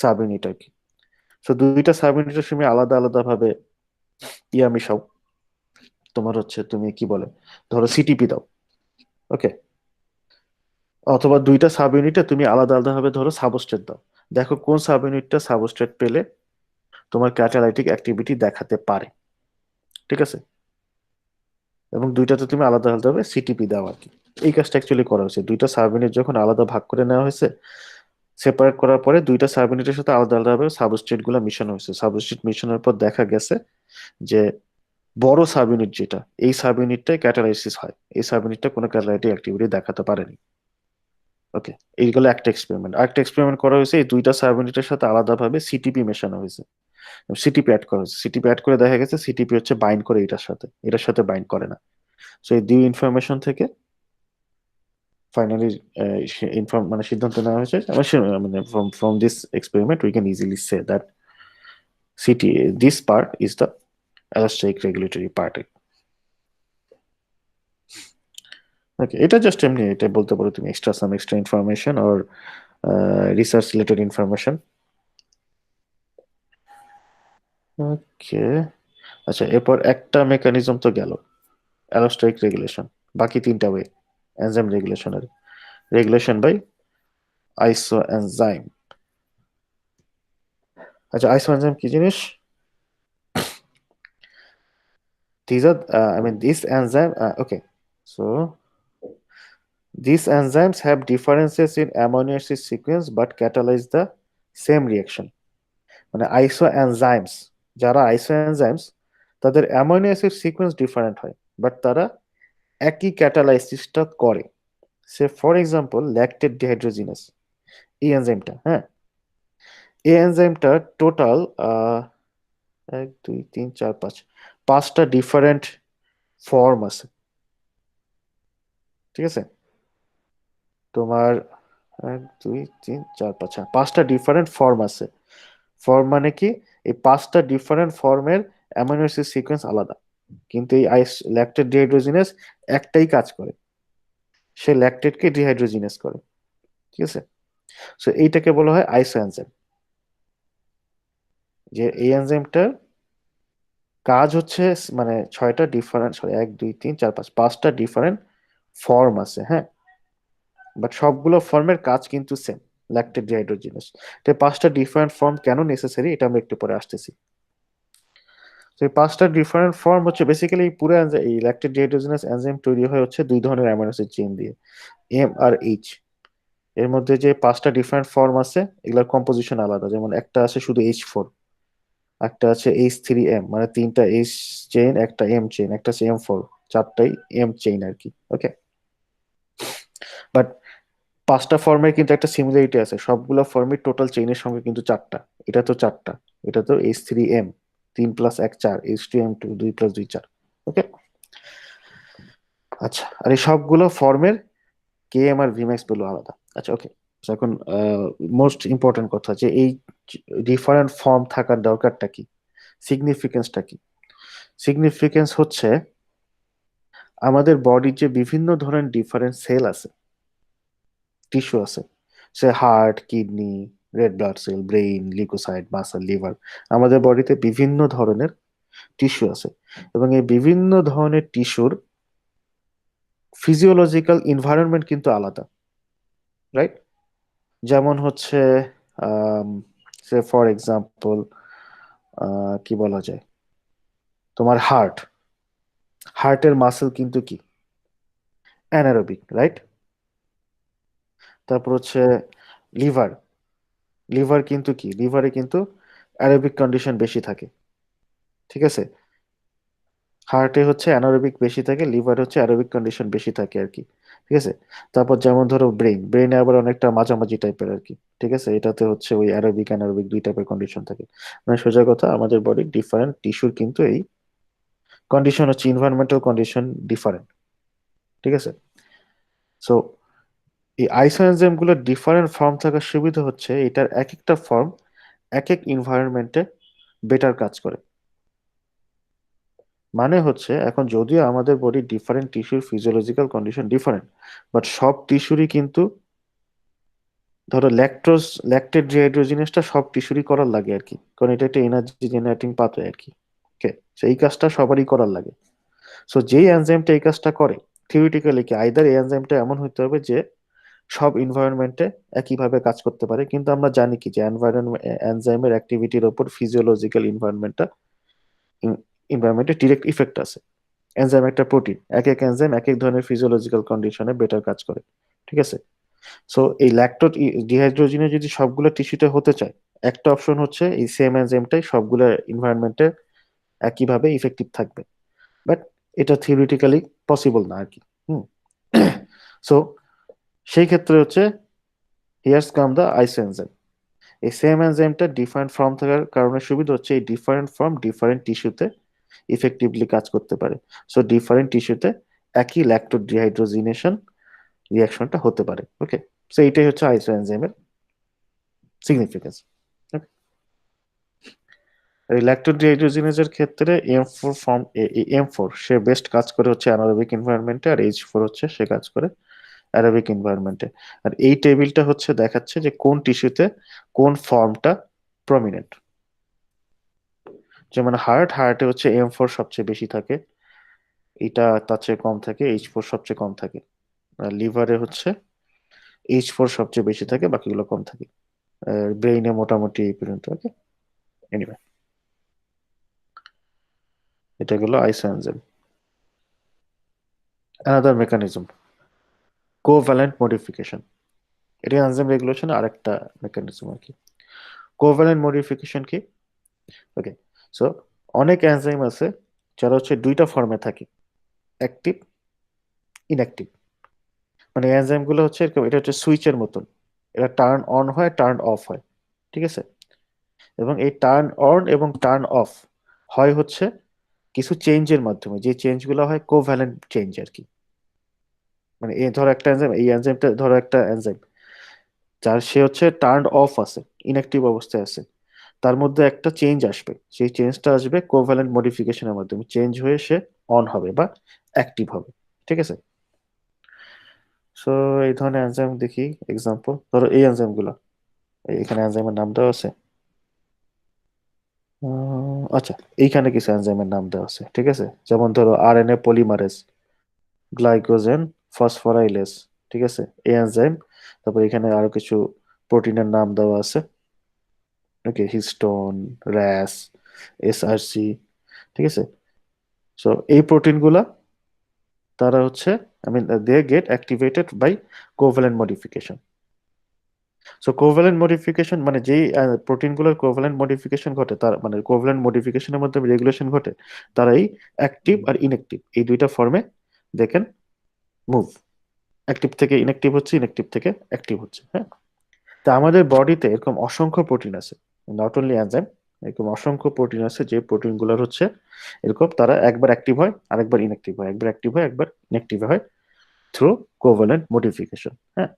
সাব ইউনিট আর কি। তো দুইটা সাব ইউনিটের সময় আলাদা আলাদা ভাবে মিশাও, তোমার হচ্ছে তুমি কি বলে ধরো সিটিপি দাও, ওকে, অথবা দুইটা সাব ইউনিটে তুমি আলাদা আলাদা ভাবে ধরো সাবস্ট্রেট দাও, দেখো কোন সাব ইউনিটটা সাবস্ট্রেট পেলে তোমার ক্যাটালাইটিক অ্যাক্টিভিটি দেখাতে পারে, ঠিক আছে? এবং দুইটাতে তুমি আলাদা আলাদা ভাবে সিটিপি দাও আর কি। এই কাজটা অ্যাকচুয়ালি করা হয়েছে, দুইটা সাব ইউনিট যখন আলাদা ভাগ করে নেওয়া হয়েছে, সেপারেট করার পরে দুইটা সাব ইউনিটের সাথে আলাদা আলাদা ভাবে সাবস্ট্রেট গুলো মিশানো হয়েছে, সাবস্ট্রেট মিশানোর পর দেখা গেছে যে বড় সাব ইউনিট যেটা, এই সাব ইউনিটটাই ক্যাটালাইসিস হয়, এই সাব ইউনিটটা কোনো ক্যাটালাইটিক অ্যাক্টিভিটি দেখাতে পারেনি। ওকে, এইগুলো একটা এক্সপেরিমেন্ট। আরেকটা এক্সপেরিমেন্ট করা হয়েছে, এই দুইটা সাব ইউনিটের সাথে আলাদাভাবে সিটিপি মেশানো হয়েছে, সিটিপি অ্যাড করা হয়েছে, সিটিপি অ্যাড করে দেখা গেছে সিটিপি হচ্ছে বাইন্ড করে এটার সাথে, এটার সাথে বাইন্ড করে না। সো এই দুই ইনফরমেশন থেকে ফাইনালি ইনফর্ম মানে সিদ্ধান্ত নেওয়া হয়েছে, মানে from this experiment we can easily say that সিটি this part is the allosteric regulatory part. Okay, এটা জাস্ট এমনি এটা বলতে পারো তুমি extra information or research related information. Okay, আচ্ছা, এরপর একটা মেকানিজম তো গেল অ্যালোস্টারিক রেগুলেশন, বাকি তিনটা ওয়ে এনজাইম রেগুলেশনের, রেগুলেশন বাই আইসো এনজাইম। আচ্ছা, আইসো এনজাইম কি জিনিস? These are, I mean, this enzyme, okay. So these enzymes have differences in amino acid sequence but catalyze the same reaction. মানে আইসো এনজাইমস, যারা আইসো এনজাইমস তাদের অ্যামাইনো অ্যাসিড সিকোয়েন্স ডিফারেন্ট হয়, বাট তারা একই ক্যাটালাইসিসটা করে। সে ফর এক্সাম্পল ল্যাকটেট ডিহাইড্রোজিনেস, এই এনজাইমটা, হ্যাঁ, এই এনজাইমটা টোটাল 1 2 3 4 5 5টা ডিফারেন্ট ফর্ম আছে, ঠিক আছে? তোমার 1 2 3 4 5, হ্যাঁ, 5টা ডিফারেন্ট ফর্ম আছে। ফর্ম মানে কি, এই 5টা ডিফারেন্ট ফর্মের অ্যামাইনো অ্যাসিড সিকোয়েন্স আলাদা, কিন্তু এই ল্যাকটেট ডিহাইড্রোজিনেস একটাই কাজ করে, সে ল্যাকটেটকে ডিহাইড্রোজিনেস করে। ঠিক আছে, সো এইটাকে বলা হয় আইসো এনজাইম। যে এই এনজাইমটার কাজ হচ্ছে মানে 6টা ডিফারেন্ট, সরি 1 2 3 4 5, 5টা ডিফারেন্ট ফর্ম আছে, হ্যাঁ, বাট সবগুলো ফর্মের কাজ কিন্তু সেম, ল্যাকটেট ডিহাইড্রোজিনেস। তো 5টা ডিফারেন্ট ফর্ম কেন নেসেসারি এটা আমরা একটু পরে আসতেছি। তো এই 5টা ডিফারেন্ট ফর্ম হচ্ছে বেসিক্যালি পুরো এই ল্যাকটেট ডিহাইড্রোজিনেস এনজাইম তৈরি হয় হচ্ছে 2 ধরনের অ্যামাইনো অ্যাসিড চেইন দিয়ে, এম আর এইচ। এর মধ্যে যে 5টা ডিফারেন্ট ফর্ম আছে এগুলোর কম্পোজিশন আলাদা, যেমন একটা আছে শুধু H4, একটা আছে H3M, মানে 3টা H চেইন, একটা M চেইন, একটা আছে M4, 4টাই M চেইন আর কি। ওকে, বাট 5টা ফর্মের কিন্তু একটা সিমিলারিটি আছে, সবগুলো ফর্মের টোটাল চেইনের সঙ্গে কিন্তু 4টা, এটা তো 4টা, এটা তো H3M, 3+1 4, H2M2 2+2 4। ওকে, আচ্ছা, আর এই সবগুলো ফর্মের Km আর Vmax ভ্যালু আলাদা। আচ্ছা, ওকে, এখন মোস্ট ইম্পর্টেন্ট কথা, যে এই ডিফারেন্ট ফর্ম থাকার দরকারটা কি, সিগনিফিকেন্সটা কি? সিগনিফিকেন্স হচ্ছে আমাদের বডির যে বিভিন্ন ধরনের ডিফারেন্ট সেল আছে, টিস্যু আছে, say heart, kidney, red blood cell, brain, leucocyte, muscle, liver, আমাদের বডিতে বিভিন্ন ধরনের টিস্যু আছে, এবং এই বিভিন্ন ধরনের টিস্যুর ফিজিওলজিক্যাল এনভায়রনমেন্ট কিন্তু আলাদা, রাইট? যেমন হচ্ছে সে ফর এক্সাম্পল কি বলা যায়, তোমার হার্টের মাসেল কিন্তু কি অ্যানারোবিক, রাইট? তারপর হচ্ছে লিভার, লিভার কিন্তু কি, লিভারে কিন্তু অ্যারোবিক কন্ডিশন বেশি থাকে। ঠিক আছে, হার্টে হচ্ছে অ্যানারোবিক বেশি থাকে, লিভারে হচ্ছে অ্যারোবিক কন্ডিশন বেশি থাকে আর কি। ঠিক আছে, তারপর যেমন ধরো ব্রেইনে আবার অনেকটা মাঝামাঝি টাইপের আর কি। ঠিক আছে, এটাতে হচ্ছে ওই অ্যারোবিক অ্যানারোবিক 2 টাইপের কন্ডিশন থাকে। মানে সোজা কথা, আমাদের বডির ডিফারেন্ট টিস্যুর কিন্তু এই কন্ডিশন হচ্ছে ইনভায়রনমেন্টাল কন্ডিশন ডিফারেন্ট। ঠিক আছে, সো এই আইসোএনজাইম গুলোর ডিফারেন্ট ফর্ম থাকার সুবিধা হচ্ছে এটার এক একটা ফর্ম এক এক ইনভায়রনমেন্টে বেটার কাজ করে। মানে হচ্ছে এখন যদিও আমাদের বডির ডিফারেন্ট টিস্যুর ফিজিওলজিক্যাল কন্ডিশন ডিফারেন্ট, বাট সব টিস্যুরই কিন্তু, ধরো ল্যাকটেট ডিহাইড্রোজিনেসটা সব টিস্যুরই করার লাগে আর কি, কারণ এটা একটা এনার্জি জেনারেটিং পাথওয়ে আর কি। ওকে, সেই কাজটা সবারই করার লাগে। সো যেই এনজাইমটা এই কাজটা করে, থিওরিটিক্যালি কি আইদার এই এনজাইমটা এমন হতে হবে যে সব এনভায়রনমেন্টে একইভাবে কাজ করতে পারে, কিন্তু আমরা জানি কি যে এনজাইমের অ্যাক্টিভিটির ওপর ফিজিওলজিক্যাল এনভায়রনমেন্টে ডিরেক্ট ইফেক্ট আছে। এনজাইম একটা প্রোটিন, এক এক এনজাইম এক এক ধরনের ফিজিওলজিক্যাল কন্ডিশনে বেটার কাজ করে। ঠিক আছে, সো এই ল্যাকটোজ ডিহাইড্রোজিনে যদি সবগুলো টিস্যুতে হতে চায়, একটা অপশন হচ্ছে এই সেম এনজাইমটাই সবগুলো এনভায়রনমেন্টে একইভাবে ইফেক্টিভ থাকবে, বাট এটা থিওরিটিক্যালি পসিবল না আর কি। হুম, সো সেই ক্ষেত্রে হচ্ছে হিয়ার্স কাম দ্য আইসো এনজাইম। এই সেম এনজাইমটা ডিফারেন্ট ফর্ম থাকার কারণে সুবিধা হচ্ছে এই ডিফারেন্ট ফর্ম ডিফারেন্ট টিস্যুতে ইফেক্টিভলি কাজ করতে পারে। সো ডিফারেন্ট টিস্যুতে একই ল্যাকটোজ ডিহাইড্রোজিনেশন রিয়াকশনটা হতে পারে। ওকে, সো এইটাই হচ্ছে আইসো এনজাইমের সিগনিফিকেন্স। এই ল্যাকটোজ ডিহাইড্রোজিনেজের ক্ষেত্রে এম ফোর সে বেস্ট কাজ করে হচ্ছে অ্যানারোবিক এনভায়রনমেন্টে, আর H4 হচ্ছে সে কাজ করে অ্যারোবিক এনভায়রনমেন্টে। আর এই টেবিলটা হচ্ছে দেখাচ্ছে যে কোন টিস্যুতে কোন ফর্মটা প্রমিনেন্ট। যেমন হার্টে হচ্ছে M4 সবচেয়ে বেশি থাকে, এটা তার চেয়ে কম থাকে, H4 সবচেয়ে কম থাকে। আর লিভারে হচ্ছে H4 সবচেয়ে বেশি থাকে, বাকিগুলো কম থাকে। ব্রেইনে মোটামুটি এই পর্যন্ত। ওকে, এনিওয়ে, এটা গেল isoenzyme. Another mechanism, covalent modification. এটা এনজাইম রেগুলেশনের আরেকটা মেকানিজম আর কি। কোভ্যালেন্ট মডিফিকেশন কি? ওকে, সো অনেক এনজাইম আছে যারা হচ্ছে 2টা ফর্মে থাকে, অ্যাক্টিভ, ইনঅ্যাক্টিভ। মানে এনজাইম গুলো হচ্ছে এরকম, এটা হচ্ছে সুইচের মতন, এটা টার্ন অন হয়, টার্ন অফ হয়। ঠিক আছে, এবং এই টার্ন অন এবং টার্ন অফ হয় হচ্ছে কিছু চেঞ্জের মাধ্যমে, যে চেঞ্জ গুলো হয় কোভ্যালেন্ট চেঞ্জ আর কি। মানে এই ধরো একটা এনজাইম, এই এনজাইমটা ধরো একটা এনজাইম যার সে হচ্ছে টার্ন অফ আছে, ইনঅ্যাক্টিভ অবস্থায় আছে, তার মধ্যে একটা চেঞ্জ আসবে, সেই চেঞ্জটা আসবে কোভ্যালেন্ট মডিফিকেশনের মাধ্যমে, চেঞ্জ হয়ে সে অন হবে বা অ্যাক্টিভ হবে। ঠিক আছে? সো এই ধরনের এনজাইম দেখি এক্সাম্পল, ধরো এই এনজাইম গুলা, এখানে এনজাইমের নাম দেওয়া আছে। আচ্ছা, এইখানে কিছু এনজাইমের নাম দেওয়া আছে, ঠিক আছে? যেমন ধরো আরএনএ পলিমারেজ, গ্লাইকোজেন ফসফোরাইলেজ, ঠিক আছে, এই এনজাইম। তারপর এখানে আরো কিছু প্রোটিনের নাম দেওয়া আছে, ওকে, হিস্টোন, র্যাস, এসআরসি, ঠিক আছে? সো এই প্রোটিনগুলা তারা হচ্ছে, I mean they get activated by covalent modification. So covalent modification মানে যেই প্রোটিনগুলোর কোভ্যালেন্ট মডিফিকেশন ঘটে, তার মানে কোভ্যালেন্ট মডিফিকেশনের মধ্যে রেগুলেশন ঘটে, তারা এই অ্যাক্টিভ আর ইনঅ্যাক্টিভ এই দুইটা ফর্মে দে ক্যান মুভ। অ্যাক্টিভ থেকে ইনঅ্যাক্টিভ হচ্ছে, ইনঅ্যাক্টিভ থেকে অ্যাক্টিভ হচ্ছে। হ্যাঁ, তা আমাদের বডিতে এরকম অসংখ্য প্রোটিন আছে, নট অনলি এনজাইম, এরকম অসংখ্য প্রোটিন আছে যে প্রোটিনগুলোর হচ্ছে এরকম, তারা একবার অ্যাক্টিভ হয় আরেকবার ইনঅ্যাক্টিভ হয়, একবার অ্যাক্টিভ হয় একবার ইনঅ্যাক্টিভ হয় থ্রু কোভ্যালেন্ট মডিফিকেশন। হ্যাঁ,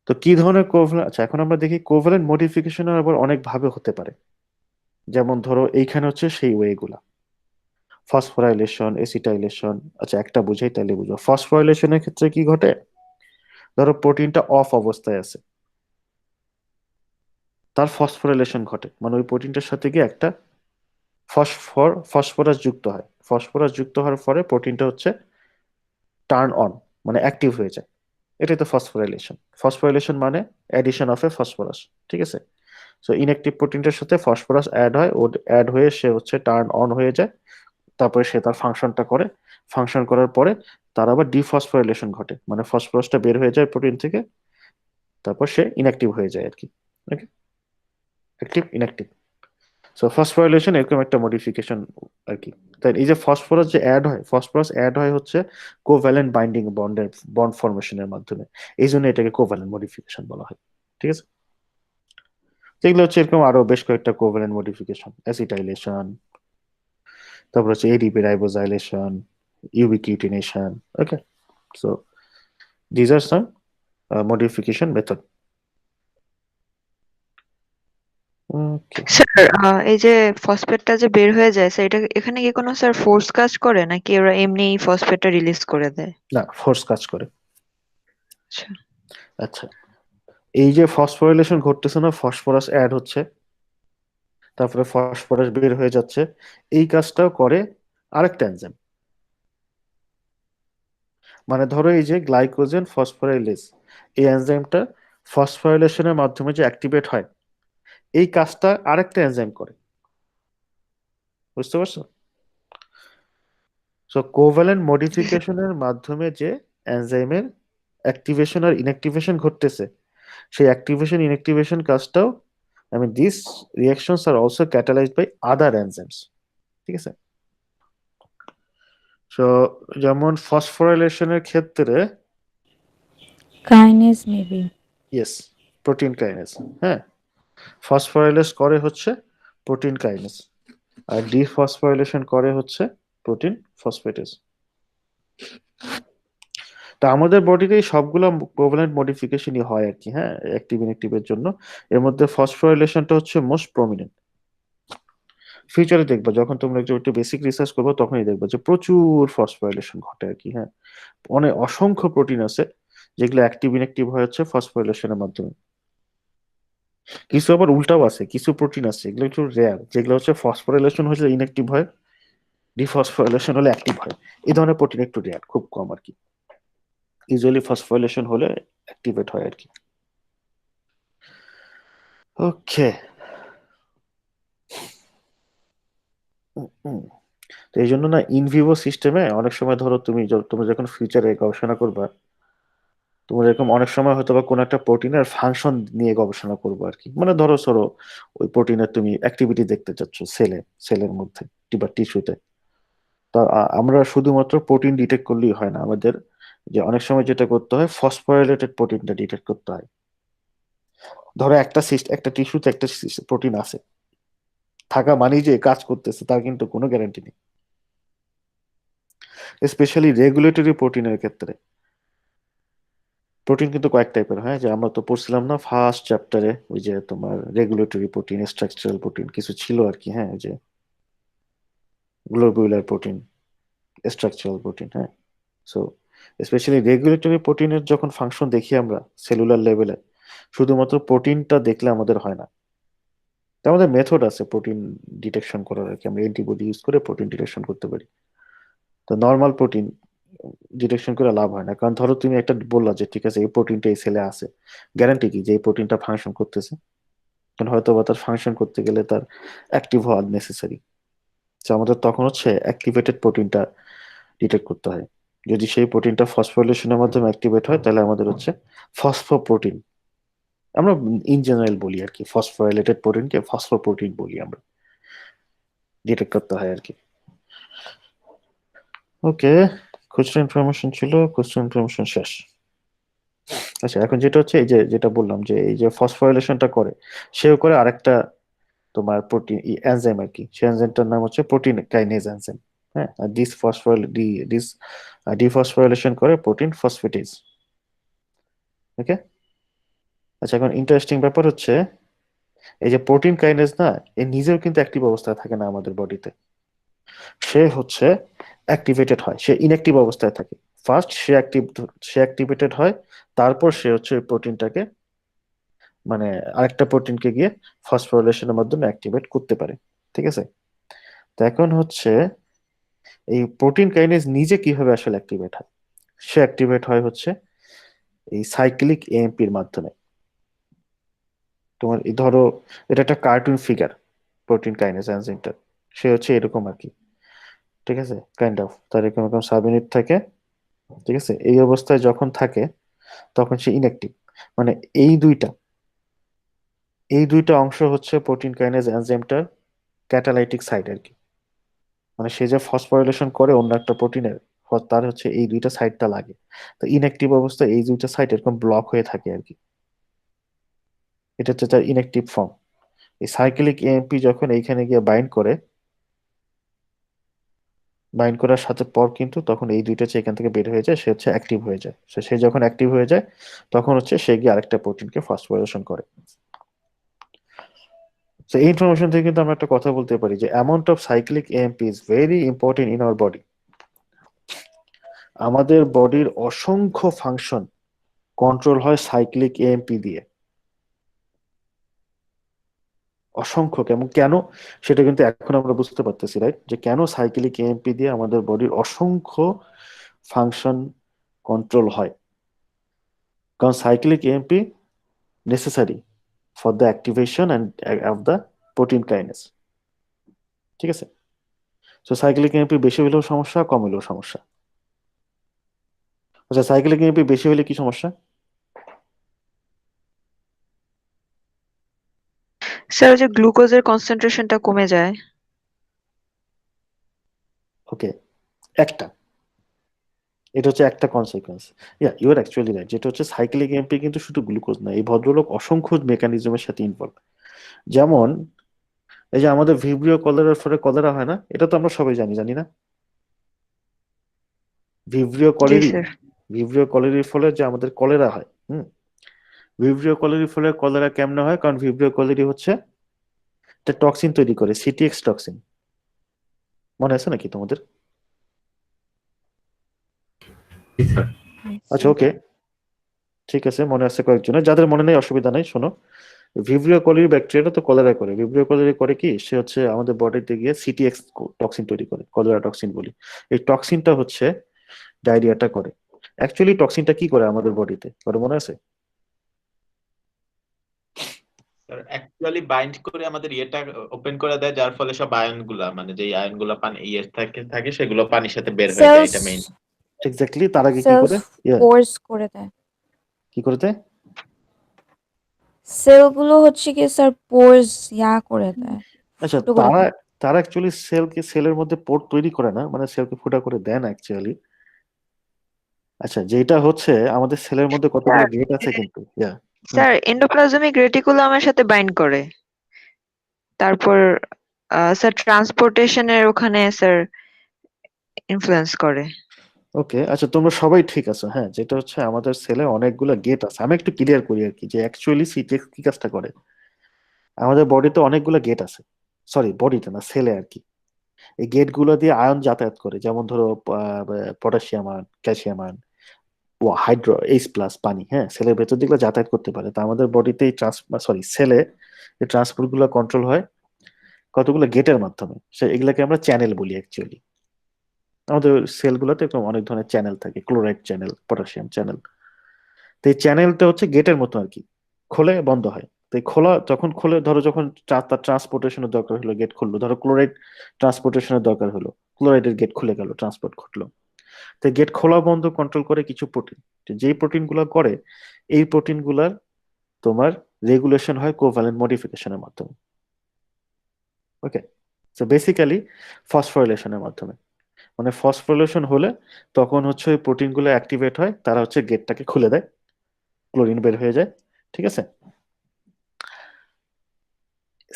তো কি ধরনের কোভ্যালেন্ট, আচ্ছা এখন আমরা দেখি কোভ্যালেন্ট মডিফিকেশন আবার অনেক ভাবে হতে পারে। যেমন ধরো এইখানে হচ্ছে সেই ওয়েগুলা, ফসফোরাইলেশন, এসিটাইলেশন। আচ্ছা একটা বুঝাই তাহলে বুঝো, ফসফোরাইলেশনের ক্ষেত্রে কি ঘটে, ধরো প্রোটিনটা অফ অবস্থায় আছে, তার ফসফোরাইলেশন ঘটে, মানে ওই প্রোটিনটার সাথে গিয়ে একটা ফসফরাস যুক্ত হয়, ফসফরাস যুক্ত হওয়ার পরে প্রোটিনটা হচ্ছে টার্ন অন, মানে অ্যাক্টিভ হয়ে যায়। এটাই তো ফসফোরাইলেশন। ফসফোরাইলেশন মানে অ্যাডিশন অফ এ ফসফরাস, ঠিক আছে? সো ইনঅ্যাক্টিভ প্রোটিনটার সাথে ফসফরাস অ্যাড হয়, ও অ্যাড হয়ে সে হচ্ছে টার্ন অন হয়ে যায়, তারপরে সে তার ফাংশনটা করে, ফাংশন করার পরে তার আবার ডিফসফোরাইলেশন ঘটে, মানে ফসফরাসটা বের হয়ে যায় প্রোটিন থেকে, তারপর সে ইনঅ্যাক্টিভ হয়ে যায় আর কি। ওকে, অ্যাক্টিভ ইনঅ্যাক্টিভ। সো ফসফোরাইলেশন এরকম একটা মডিফিকেশন আর কি। তাই এই যে ফসফরাস যে অ্যাড হয়, ফসফরাস অ্যাড হয় হচ্ছে কোভ্যালেন্ট বাইন্ডিং বন্ড ফরমেশনের মাধ্যমে, এই জন্য এটাকে কোভ্যালেন্ট মডিফিকেশন বলা হয়। ঠিক আছে? যেগুলো হচ্ছে এরকম আরো বেশ কয়েকটা কোভ্যালেন্ট মডিফিকেশন, অ্যাসিটাইলেশন, তারপর হচ্ছে ADP ribosylation, ubiquitination. Okay, so these are some modification method. Okay, sir এই যে ফসফেটটা যে বের হয়ে যায় স্যার, এটা এখানে কি কোনো স্যার ফোর্স কাজ করে নাকি ওরা এমনি ফসফেটটা রিলিজ করে দেয়? না, ফোর্স কাজ করে। আচ্ছা। আচ্ছা, এই যে ফসফোরাইলেশন ঘটতেছে না, ফসফরাস অ্যাড হচ্ছে, তারপরে ফসফরাস বের হয়ে যাচ্ছে, এই কাজটাও করে আরেকটা এনজাইম। মানে ধরো এই যে গ্লাইকোজেন ফসফোরাইলেজ, এই এনজাইমটা ফসফোরাইলেশনের মাধ্যমে যে অ্যাক্টিভেট হয়, এই কাজটা আরেকটা এনজাইম করে। বুঝতে পারছো? সো কোভ্যালেন্ট মডিফিকেশনের মাধ্যমে যে এনজাইমের অ্যাক্টিভেশন আর ইনঅ্যাক্টিভেশন ঘটতেছে, সেই অ্যাক্টিভেশন ইনঅ্যাক্টিভেশন কাজটাও, I mean this reactions are also catalyzed by other enzymes. ঠিক আছে? সো যেমন ফসফোরাইলেশনের ক্ষেত্রে, kinase maybe. Yes, protein kinase. হ্যাঁ, ফসফোরাইলেস করে হচ্ছে প্রোটিন কাইনেজ, আর ডিফসফোরাইলেশন করে হচ্ছে প্রোটিন ফসফেটেজ। তা আমাদের বডিতে সবগুলো কোভ্যালেন্ট মডিফিকেশনই হয় আর কি। হ্যাঁ, অ্যাক্টিভ ইনঅ্যাক্টিভের জন্য এর মধ্যে ফসফোরাইলেশনটা হচ্ছে মোস্ট প্রমিনেন্ট। ফিউচারে দেখবা যখন তোমরা একটু বেসিক রিসার্চ করবে, তখনই দেখবা যে প্রচুর ফসফোরাইলেশন ঘটে আর কি। হ্যাঁ, অনেক অসংখ্য প্রোটিন আছে যেগুলো অ্যাক্টিভ ইনঅ্যাক্টিভ হয় হচ্ছে ফসফোরাইলেশনের মাধ্যমে। কিছু আবার উল্টাও আছে, কিছু প্রোটিন আছে এগুলো একটু রেয়ার, যেগুলো হচ্ছে ফসফোরাইলেশন হলে ইনঅ্যাক্টিভ হয়, ডিফসফোরাইলেশন হলে অ্যাক্টিভ হয়। এই ধরনের প্রোটিন একটু রেয়ার, খুব কম আর কি। ইউজুয়ালি ফসফোরাইলেশন হলে অ্যাক্টিভেট হয় আর কি। ওকে, তো এই জন্য না ইনভিভো সিস্টেমে অনেক সময় ধরো তুমি যখন ফিউচারে গবেষণা করবা, তোমরা এরকম অনেক সময় হয়তো বা কোনো একটা প্রোটিনের ফাংশন নিয়ে গবেষণা করবো আর কি। মানে ধরো সরো ওই প্রোটিনের তুমি অ্যাক্টিভিটি দেখতে চাচ্ছ সেলের মধ্যে বা টিস্যুতে। তা আমরা শুধুমাত্র প্রোটিন ডিটেক্ট করলেই হয় না, আমাদের যে অনেক সময় যেটা করতে হয়, ফসফোরাইলেটেড প্রোটিনটা ডিটেক্ট করতে হয়। ধরো একটা টিস্যুতে একটা প্রোটিন আছে, থাকা মানেই যে কাজ করতেছে তার কিন্তু কোনো গ্যারান্টি নেই। স্পেশালি রেগুলেটরি প্রোটিনের ক্ষেত্রে। প্রোটিন কিন্তু কয়েক টাইপের হয়, যে আমরা তো পড়ছিলাম না ফার্স্ট চ্যাপ্টারে, ওই যে তোমার রেগুলেটরি প্রোটিন, স্ট্রাকচারাল প্রোটিন কিছু ছিল আর কি, হ্যাঁ, ওই যে গ্লোবুলার প্রোটিন, স্ট্রাকচারাল প্রোটিন, হ্যাঁ। সো স্পেশালি রেগুলেটরি প্রোটিনের যখন ফাংশন দেখি আমরা সেলুলার লেভেলে, শুধুমাত্র প্রোটিনটা দেখলে আমাদের হয় না। তো আমাদের মেথড আছে প্রোটিন ডিটেকশন করার আর কি, আমরা অ্যান্টিবডি ইউজ করে প্রোটিন ডিটেকশন করতে পারি। তো নর্মাল প্রোটিন ডিটেকশন করে লাভ হয় না, কারণ ধরো তুমি একটা বললা যে ঠিক আছে এই প্রোটিনটা এই সেলে আছে, গ্যারান্টি কি যে এই প্রোটিনটা ফাংশন করতেছে? কারণ হয়তো বা তার ফাংশন করতে গেলে তার অ্যাক্টিভ হওয়া নেসেসারি। তো আমাদের তখন হচ্ছে অ্যাক্টিভেটেড প্রোটিনটা ডিটেক্ট করতে হয়। যদি সেই প্রোটিনটা ফসফোরিলেশনের মাধ্যমে অ্যাক্টিভেট হয়, তাহলে আমাদের হচ্ছে ফসফোপ্রোটিন, আমরা ইন জেনারেল বলি আর কি, ফসফোরাইলেটেড প্রোটিনকে ফসফোপ্রোটিন বলি আমরা, ডিটেক্ট করতে হয় আর কি। ওকে, খুচরা ইনফরমেশন ছিল, খুচরা ইনফরমেশন শেষ। আচ্ছা, এখন যেটা হচ্ছে এই যে যেটা বললাম যে এই যে ফসফোরাইলেশনটা করে, সেও করে আরেকটা তোমার প্রোটিন এনজাইম আর কি, সেই এনজাইমটার নাম হচ্ছে প্রোটিন কাইনেজ এনজাইম। হ্যাঁ, আর ডিস ডিফসফোরাইলেশন করে প্রোটিন ফসফেটেজ। ওকে। আচ্ছা, এখন ইন্টারেস্টিং ব্যাপার হচ্ছে এই যে প্রোটিন কাইনেজ না, এ নিজেও কিন্তু অ্যাক্টিভ অবস্থায় থাকে না আমাদের বডিতে। সে হচ্ছে অ্যাক্টিভেটেড হয়, সে ইনঅ্যাক্টিভ অবস্থায় থাকে। ফার্স্ট সে অ্যাক্টিভেটেড হয়, তারপর সে হচ্ছে ওই প্রোটিনটাকে, মানে আরেকটা প্রোটিনকে গিয়ে ফসফোরিলেশনের মাধ্যমে অ্যাক্টিভেট করতে পারে। ঠিক আছে। তো এখন হচ্ছে এই প্রোটিন কাইনেজ নিজে কিভাবে আসলে অ্যাক্টিভেট হয়? সে অ্যাক্টিভেট হয় হচ্ছে এই সাইক্লিক এএমপির মাধ্যমে। তোমার এই ধরো, এটা একটা কার্টুন ফিগার, প্রোটিন কাইনেজ এনজাইমটা সে হচ্ছে এরকম আর কি। ঠিক আছে, কাইন্ড অফ তার এরকম এরকম সাব ইউনিট থাকে। ঠিক আছে, এই অবস্থায় যখন থাকে তখন সে ইনঅ্যাক্টিভ। মানে এই দুইটা এই দুইটা অংশ হচ্ছে প্রোটিন কাইনেজ এনজাইমটার ক্যাটালাইটিক সাইড আর কি। মানে সে যে ফসফোরিলেশন করে অন্য একটা প্রোটিনের, তার হচ্ছে এই দুইটা সাইডটা লাগে। তো ইনঅ্যাক্টিভ অবস্থায় এই দুইটা সাইড এরকম ব্লক হয়ে থাকে আর কি। এটা হচ্ছে তার ইনঅ্যাক্টিভ ফর্ম। এই সাইক্লিক এএমপি যখন এইখানে গিয়ে বাইন্ড করার সাথে পর কিন্তু তখন এই দুইটা হচ্ছে এখান থেকে বের হয়ে যায়, সে হচ্ছে অ্যাক্টিভ হয়ে যায়। সে যখন অ্যাক্টিভ হয়ে যায় তখন হচ্ছে সে গিয়ে আরেকটা প্রোটিনকে ফসফোরিলেশন করে। তো এই ইনফরমেশন থেকে কিন্তু আমরা একটা কথা বলতে পারি যে amount of cyclic AMP is very important in our body. আমাদের বডির অসংখ্য ফাংশন কন্ট্রোল হয় সাইক্লিক এএমপি দিয়ে। অসংখ্য, কেমন কেন সেটা কিন্তু এখন আমরা বুঝতে পারতেছি, রাইট? যে কেন সাইক্লিক এএমপি দিয়ে আমাদের বডির অসংখ্য ফাংশন কন্ট্রোল হয়। কারণ cyclic AMP necessary for the activation and of the protein kinase. ঠিক আছে। সো সাইক্লিক এএমপি বেশি হলেও সমস্যা, কম হলেও সমস্যা। আচ্ছা, সাইক্লিক এএমপি বেশি হলে কি সমস্যা? স্যার ওই যে গ্লুকোজের কনসেন্ট্রেশনটা কমে যায়। ওকে, একটা, এটা হচ্ছে একটা consequence. Yeah, you are actually right, যেটা হচ্ছে সাইক্লিক এমপি কিন্তু শুধু গ্লুকোজ না, এই ভদ্রলোক অসংখ্য মেকানিজমের সাথে ইনভলভ। যেমন এই যে আমাদের ভিব্রিও কলেরার ফলে কলেরা হয় না, এটা তো আমরা সবাই জানি, জানি না? ভিব্রিও জি কলেরি, স্যার। ভিব্রিও কলেরির ফলে যে আমাদের কলেরা হয়। ভিব্রিও কলেরির ফলে কলেরা কেমনে হয়? কারণ ভিব্রিও কলেরি হচ্ছে একটা টক্সিন তৈরি করে, সিটিএক্স টক্সিন। মনে আছে নাকি তোমাদের? আচ্ছা, ওকে, ঠিক আছে, মনে আছে কয়েকজনের, যাদের মনে নেই অসুবিধা নেই, শোনো। ভিব্রিও কলেরি ব্যাকটেরিয়াটা তো কলেরা করে, ভিব্রিও কলেরি করে কি, সে হচ্ছে আমাদের বডিতে গিয়ে সিটিএক্স টক্সিন তৈরি করে, কলেরা টক্সিন বলি। এই টক্সিনটা হচ্ছে ডায়রিয়াটা করে। অ্যাকচুয়ালি টক্সিনটা কি করে আমাদের বডিতে, করে মনে আছে? স্যার অ্যাকচুয়ালি বাইন্ড করে আমাদের ইয়েটা ওপেন করে দেয়, যার ফলে সব আয়ন গুলা, মানে যে আয়ন গুলা পানি ইয়ে থাকে থাকে সেগুলো পানির সাথে বের হয়ে যায়, সেলস এটা মেইন। এক্স্যাক্টলি, তার আগে কি সেলস করে? ইয়া, ফোর্স করে দেয়। কি করে দেয়? সেলগুলো হচ্ছে কি স্যার পোর্স করে দেয়, আচ্ছা, ফুটো করে তারা দেয়। তারা অ্যাকচুয়ালি সেলের মধ্যে পোর তৈরি করে না, মানে সেলকে ফুটা করে দেয় না অ্যাকচুয়ালি। আচ্ছা, যেটা হচ্ছে আমাদের সেলের মধ্যে কতগুলো স্যার গেট আছে কিন্তু, ইয়া। স্যার এন্ডোপ্লাজমিক রেটিকুলামের সাথে বাইন্ড করে, তারপর স্যার ট্রান্সপোর্টেশনের ওখানে স্যার ইনফ্লুয়েন্স করে। ওকে, আচ্ছা তোমরা সবাই ঠিক আছো। হ্যাঁ, যেটা হচ্ছে আমাদের সেলে অনেকগুলো গেট আছে। আমি একটু ক্লিয়ার করি আর কি, যে অ্যাকচুয়ালি সিটেক্স কি কাজটা করে। আমাদের বডিতে অনেকগুলো গেট আছে, সরি বডিতে না, সেলে আর কি। এই গেট গুলো দিয়ে আয়ন যাতায়াত করে, যেমন ধরো পটাশিয়াম আয়ন, ক্যালসিয়াম আয়ন, ও হাইড্রো এইচ প্লাস পানি, হ্যাঁ, সেলের ভেতর দিকে যাতায়াত করতে পারে। তা আমাদের বডিতে এই সেলে এই ট্রান্সপোর্ট গুলো কন্ট্রোল হয় কতগুলো গেটের মাধ্যমে। এগুলাকে আমরা চ্যানেল বলি অ্যাকচুয়ালি। আমাদের সেলগুলোতে এরকম অনেক ধরনের চ্যানেল থাকে, ক্লোরাইড চ্যানেল, পটাশিয়াম চ্যানেল। তো এই চ্যানেলটা হচ্ছে গেটের মতো আর কি, খোলে বন্ধ হয়। তো এই খোলা যখন খোলে, ধরো যখন তার ট্রান্সপোর্টেশনের দরকার হলো, গেট খুললো, ধরো ক্লোরাইড ট্রান্সপোর্টেশনের দরকার হলো, ক্লোরাইডের গেট খুলে গেল, ট্রান্সপোর্ট ঘটলো। তো গেট খোলা বন্ধ কন্ট্রোল করে কিছু প্রোটিন। যেই প্রোটিন গুলা করে, এই প্রোটিন গুলার তোমার রেগুলেশন হয় কোভ্যালেন্ট মডিফিকেশনের মাধ্যমে। ওকে, তো বেসিক্যালি ফসফোরিলেশনের মাধ্যমে। মানে ফসফোরিলেশন হলে তখন হচ্ছে ওই প্রোটিন গুলো অ্যাক্টিভেট হয়, তারা হচ্ছে গেটটাকে খুলে দেয়, ক্লোরিন বের হয়ে যায়। ঠিক আছে।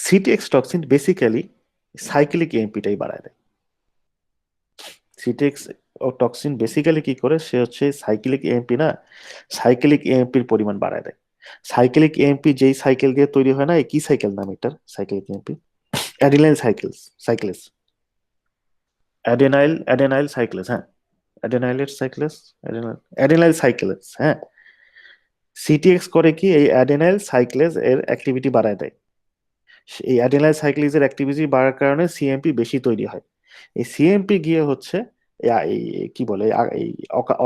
সিটিএক্স টক্সিন বেসিক্যালি সাইক্লিক এএমপিটাই বাড়ায় দেয়। সিটিএক্স টক্সিন বেসিক্যালি কি করে, সে হচ্ছে সাইক্লিক এএমপি না, সাইক্লিক এএমপির পরিমাণ বাড়ায় দেয়। সাইক্লিক এএমপি যেই সাইকেল দিয়ে তৈরি হয় না, এই কি সাইকেল নাম এটার, সাইক্লিক এএমপি, অ্যাডিনাইল সাইকেলস, অ্যাডেনাইল সাইক্লেস, হ্যাঁ, অ্যাডেনাইলের সাইক্লেস, অ্যাডেনাইল সাইক্লেস, হ্যাঁ। সিটিএক্স করে কি, এই অ্যাডেনাইল সাইক্লেস এর অ্যাক্টিভিটি বাড়ায় দেয়। এই অ্যাডেনাইল সাইক্লিজের অ্যাক্টিভিটি বাড়ার কারণে সিএমপি বেশি তৈরি হয়। এই সিএমপি গিয়ে হচ্ছে কি বলে, এই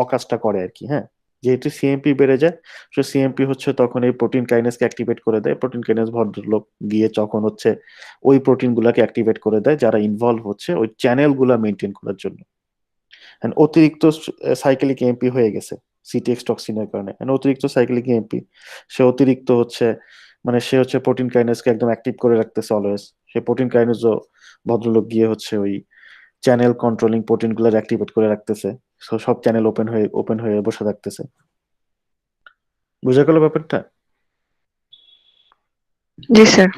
অকাজটা করে আর কি, হ্যাঁ। যেহেতু সিএমপি বেড়ে যায়, তো সিএমপি হচ্ছে তখন এই প্রোটিন কাইনেসকে অ্যাক্টিভেট করে দেয়। প্রোটিন কাইনেস ভদ্রলোক গিয়ে তখন হচ্ছে ওই প্রোটিন গুলাকে অ্যাক্টিভেট করে দেয়, যারা ইনভলভ হচ্ছে ওই চ্যানেল গুলা মেনটেন করার জন্য। And অতিরিক্ত সাইক্লিক এমপি হয়ে গেছে সিটিএক্স টক্সিনের কারণে। And অতিরিক্ত সাইক্লিক এমপি, সে অতিরিক্ত হচ্ছে, মানে সে হচ্ছে প্রোটিন কাইনেসকে একদম অ্যাক্টিভ করে রাখতেছে অলওয়েজ। সে প্রোটিন কাইনেসও ভদ্রলোক গিয়ে হচ্ছে ওই চ্যানেল কন্ট্রোলিং প্রোটিন গুলো অ্যাক্টিভেট করে রাখতেছে। সব চ্যানেল ওপেন হয়ে বসে থাকতেছে। বুঝা গেল ব্যাপারটা? জি স্যার।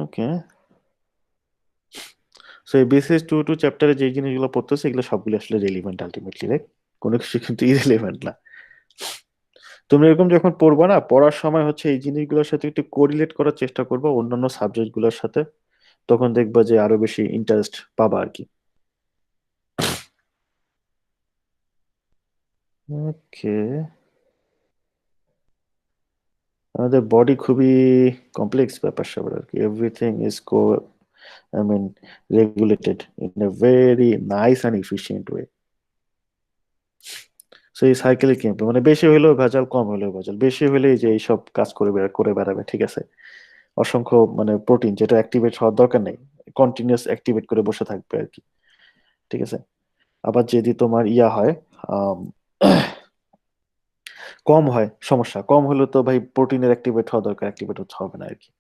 ওকে, সো এই বিসিএস 2 চ্যাপ্টারে যে জিনিসগুলো পড়তেছে, এগুলো সবগুলো আসলে রেলিভেন্ট আলটিমেটলি, রাইট? কোনো কিছু কিন্তু ইরেলিভেন্ট না। তুমি এরকম যখন পড়বা না, পড়ার সময় হচ্ছে এই জিনিসগুলোর সাথে একটু কোরিলেট করার চেষ্টা করবা অন্যান্য সাবজেক্ট গুলোর সাথে। তখন দেখবা যে আরো বেশি ইন্টারেস্ট পাবা আর কি। ওকে, আমাদের বডি খুবই কমপ্লেক্স ব্যাপার স্যাপার আর কি। Everything is I mean regulated in a very nice and efficient way. So এই সাইকেলে কি মানে বেশি হলেও ভেজাল, কম হলেও ভেজাল। বেশি হলেই যে এইসব কাজ করে বেড়াবে, ঠিক আছে। অসংখ্য মানে প্রোটিন যেটা অ্যাক্টিভেট হওয়ার দরকার নেই, কন্টিনিউয়াস অ্যাক্টিভেট করে বসে থাকবে আর কি। ঠিক আছে। আবার যদি তোমার ইয়া হয়, আম, কম হয়, সমস্যা কম হলে তো ভাই প্রোটিনের অ্যাক্টিভেট হওয়া দরকার, অ্যাক্টিভেট হচ্ছে হবে না আর কি।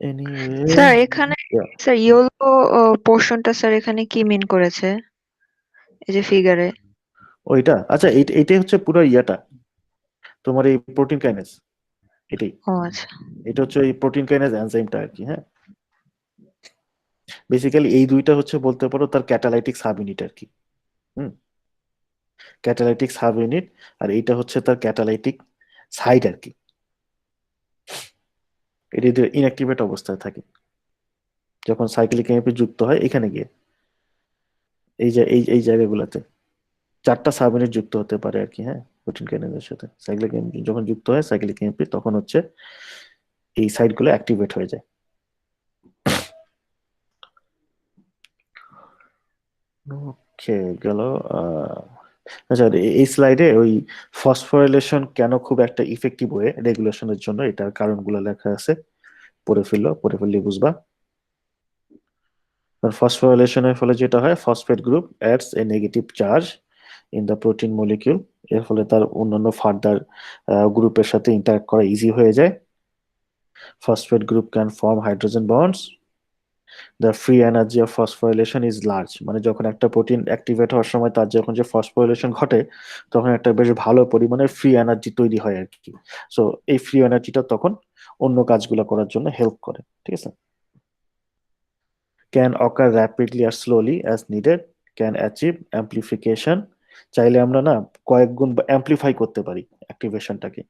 এনিওয়ে, স্যার এখানে স্যার ইয়েলো পোর্শনটা স্যার এখানে কি মিন করেছে এই যে ফিগারে? ওইটা আচ্ছা, এইটাই হচ্ছে পুরো ইয়াটা, তোমার এই প্রোটিন কাইনেজ, এটাই। ও আচ্ছা। এটা হচ্ছে এই প্রোটিন কাইনেজ এনজাইমটা আর কি, হ্যাঁ। বেসিক্যালি এই দুইটা হচ্ছে বলতে পারো তার ক্যাটালাইটিক সাব ইউনিট আর কি। হুম, ক্যাটালাইটিক সাব ইউনিট। আর এইটা হচ্ছে তার ক্যাটালাইটিক সাইড আর কি। এটা ইনঅ্যাক্টিভেট অবস্থায় থাকে যখন সাইক্লিক এমপি যুক্ত হয় এখানে গিয়ে, এই যে এই জায়গাগুলোতে 4টা সাব ইউনিট যুক্ত হতে পারে আর কি, হ্যাঁ, প্রোটিন কাইনেজের সাথে। সাইক্লিক এমপি যখন যুক্ত হয়, সাইক্লিক এমপি, তখন হচ্ছে এই সাইটগুলো অ্যাক্টিভেট হয়ে যায়। ওকে, গেল। আচ্ছা, এই স্লাইডে ওই ফসফোরিলেশন কেন খুব একটা ইফেক্টিভ ওয়ে রেগুলেশনের জন্য, এটার কারণগুলো লেখা আছে। পড়ে ফেললে বুঝবা। ফসফোরিলেশনের ফলে যেটা হয়, phosphate group ads A negative charge in the protein molecule. এর ফলে তার অন্যান্য ফার্দার গ্রুপের সাথে ইন্টারঅ্যাক্ট করা ইজি হয়ে যায়। Phosphate group can form hydrogen bonds. The free energy of phosphorylation is large. মানে যখন একটা প্রোটিন অ্যাক্টিভেট হওয়ার সময় তার যখন যে ফসফোরিলেশন ঘটে, তখন একটা বেশ ভালো পরিমাণে ফ্রি এনার্জি তৈরি হয় আর কি। সো এই ফ্রি এনার্জিটা তখন অন্য কাজগুলো করার জন্য হেল্প করে, ঠিক আছে। ক্যান অকার র্যাপিডলি আর slowly as needed. Can achieve amplification, চাইলে আমরা না কয়েক গুণ অ্যাম্প্লিফাই করতে পারি অ্যাক্টিভেশনটাকে।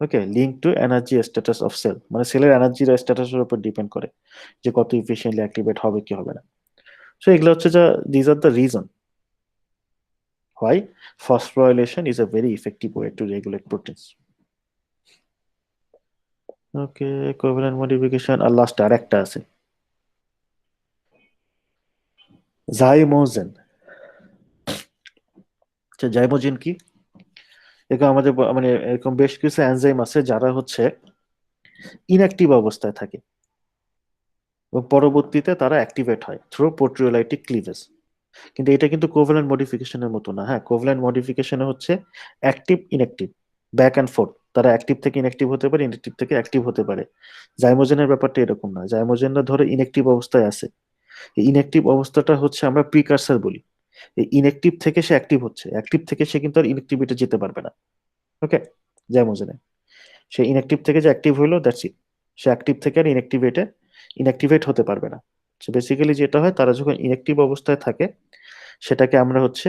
Okay, link to energy status of cell, মানে সেলের এনার্জির স্ট্যাটাসের উপর ডিপেন্ড করে যে কত ইফিশিয়েন্টলি অ্যাক্টিভেট হবে কি হবে না। সো এগুলো হচ্ছে যা these are the reason why phosphorylation is a very effective way to regulate proteins. Okay, covalent modification আর লাস্ট আরেকটা আছে জাইমোজেন। আচ্ছা, জাইমোজেন কি? এরকম আমাদের মানে এরকম বেশ কিছু এনজাইম আছে যারা হচ্ছে ইনঅ্যাক্টিভ অবস্থায় থাকে এবং পরবর্তীতে তারা অ্যাক্টিভেট হয় থ্রু প্রোটিওলাইটিক ক্লিভেজ। কিন্তু এটা কিন্তু কোভ্যালেন্ট মডিফিকেশনের মতো না। হ্যাঁ, কোভ্যালেন্ট মডিফিকেশনে হচ্ছে active inactive, back and fourth, তারা অ্যাক্টিভ থেকে ইনঅ্যাক্টিভ হতে পারে, ইনঅ্যাক্টিভ থেকে অ্যাক্টিভ হতে পারে। জাইমোজেনের ব্যাপারটা এরকম না। জাইমোজেনরা ধরো ইনঅ্যাক্টিভ অবস্থায় আছে, এই ইনঅ্যাক্টিভ অবস্থাটা হচ্ছে আমরা প্রিকারসার বলি। এই ইনঅ্যাক্টিভ থেকে সে অ্যাক্টিভ হচ্ছে, অ্যাক্টিভ থেকে সে কিন্তু আর ইনঅ্যাক্টিভিটি যেতে পারবে না। ওকে, জাইমোজেনে সে ইনঅ্যাক্টিভ থেকে যে অ্যাক্টিভ হইলো দ্যাটস ইট, সে অ্যাক্টিভ থেকে আর ইনঅ্যাক্টিভেট হতে পারবে না। সো বেসিক্যালি যেটা হয়, তারা যখন ইনঅ্যাক্টিভ অবস্থায় থাকে সেটাকে আমরা হচ্ছে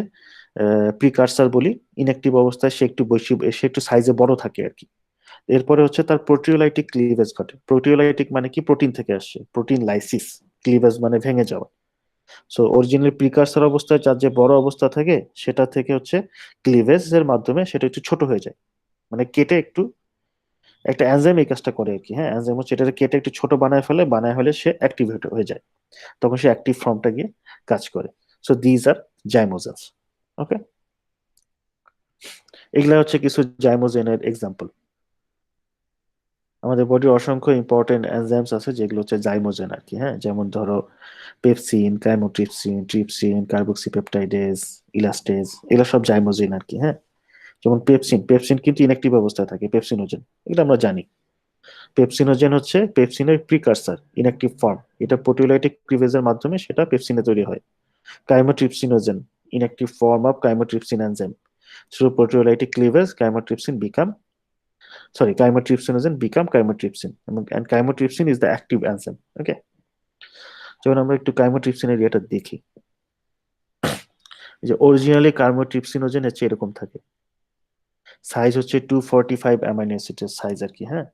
প্রিকারসার বলি। ইনঅ্যাক্টিভ অবস্থায় সে একটু বেশি, সে একটু সাইজে বড় থাকে আর কি। এরপরে হচ্ছে তার প্রোটিওলাইটিক ক্লিভেজ ঘটে। প্রোটিওলাইটিক মানে কি? প্রোটিন থেকে আসছে, প্রোটিন লাইসিস। ক্লিভেজ মানে ভেঙে যাওয়া। সো অরিজিনাল প্রিকারসার অবস্থায় যার যে বড় অবস্থা থাকে, সেটা থেকে হচ্ছে ক্লিভেজ এর মাধ্যমে সেটা একটু ছোট হয়ে যায়, মানে কেটে একটু, একটা এনজাইম এই কাজটা করে আর কি। হ্যাঁ, এনজাইম হচ্ছে এটাকে কেটে একটু ছোট বানায় ফেলে, বানায় হলে সে অ্যাক্টিভেট হয়ে যায়, তখন সে অ্যাক্টিভ ফর্মটা গিয়ে কাজ করে। সো দিজ আর জাইমোজেনস। ওকে, এগুলা হচ্ছে কিছু জাইমোজেনের এক্সাম্পল। আমাদের বডির অসংখ্য ইম্পর্টেন্ট এনজাইমস আছে যেগুলো হচ্ছে জাইমোজেন আর কি। হ্যাঁ, যেমন ধরো পেপসিন, কাইমোট্রিপসিন, ট্রিপসিন, কার্বক্সিপেপটাইডেজ, ইলাস্টেজ, এগুলো সব জাইমোজেন আর কি। হ্যাঁ, যেমন পেপসিন, পেপসিন কিন্তু ইনঅ্যাক্টিভ অবস্থায় থাকে, পেপসিনোজেন, এটা আমরা জানি। পেপসিনোজেন হচ্ছে পেপসিনের প্রিকারসার, ইনঅ্যাক্টিভ ফর্ম। এটা প্রোটিওলাইটিক ক্লিভেজের মাধ্যমে সেটা পেপসিনে তৈরি হয়। Chymotrypsinogen, inactive form of chymotrypsin enzyme. Through proteolytic cleavage, chymotrypsinogen become chymotrypsin, and chymotrypsin is the active enzyme. Okay, যেমন আমরা একটু কাইমোট্রিপসিনের ইয়েটা দেখি, যে অরিজিনালি কাইমোট্রিপসিনোজেন হচ্ছে এরকম থাকে, সাইজ হচ্ছে 245 অ্যামাইনো অ্যাসিডের সাইজ আর কি। হ্যাঁ,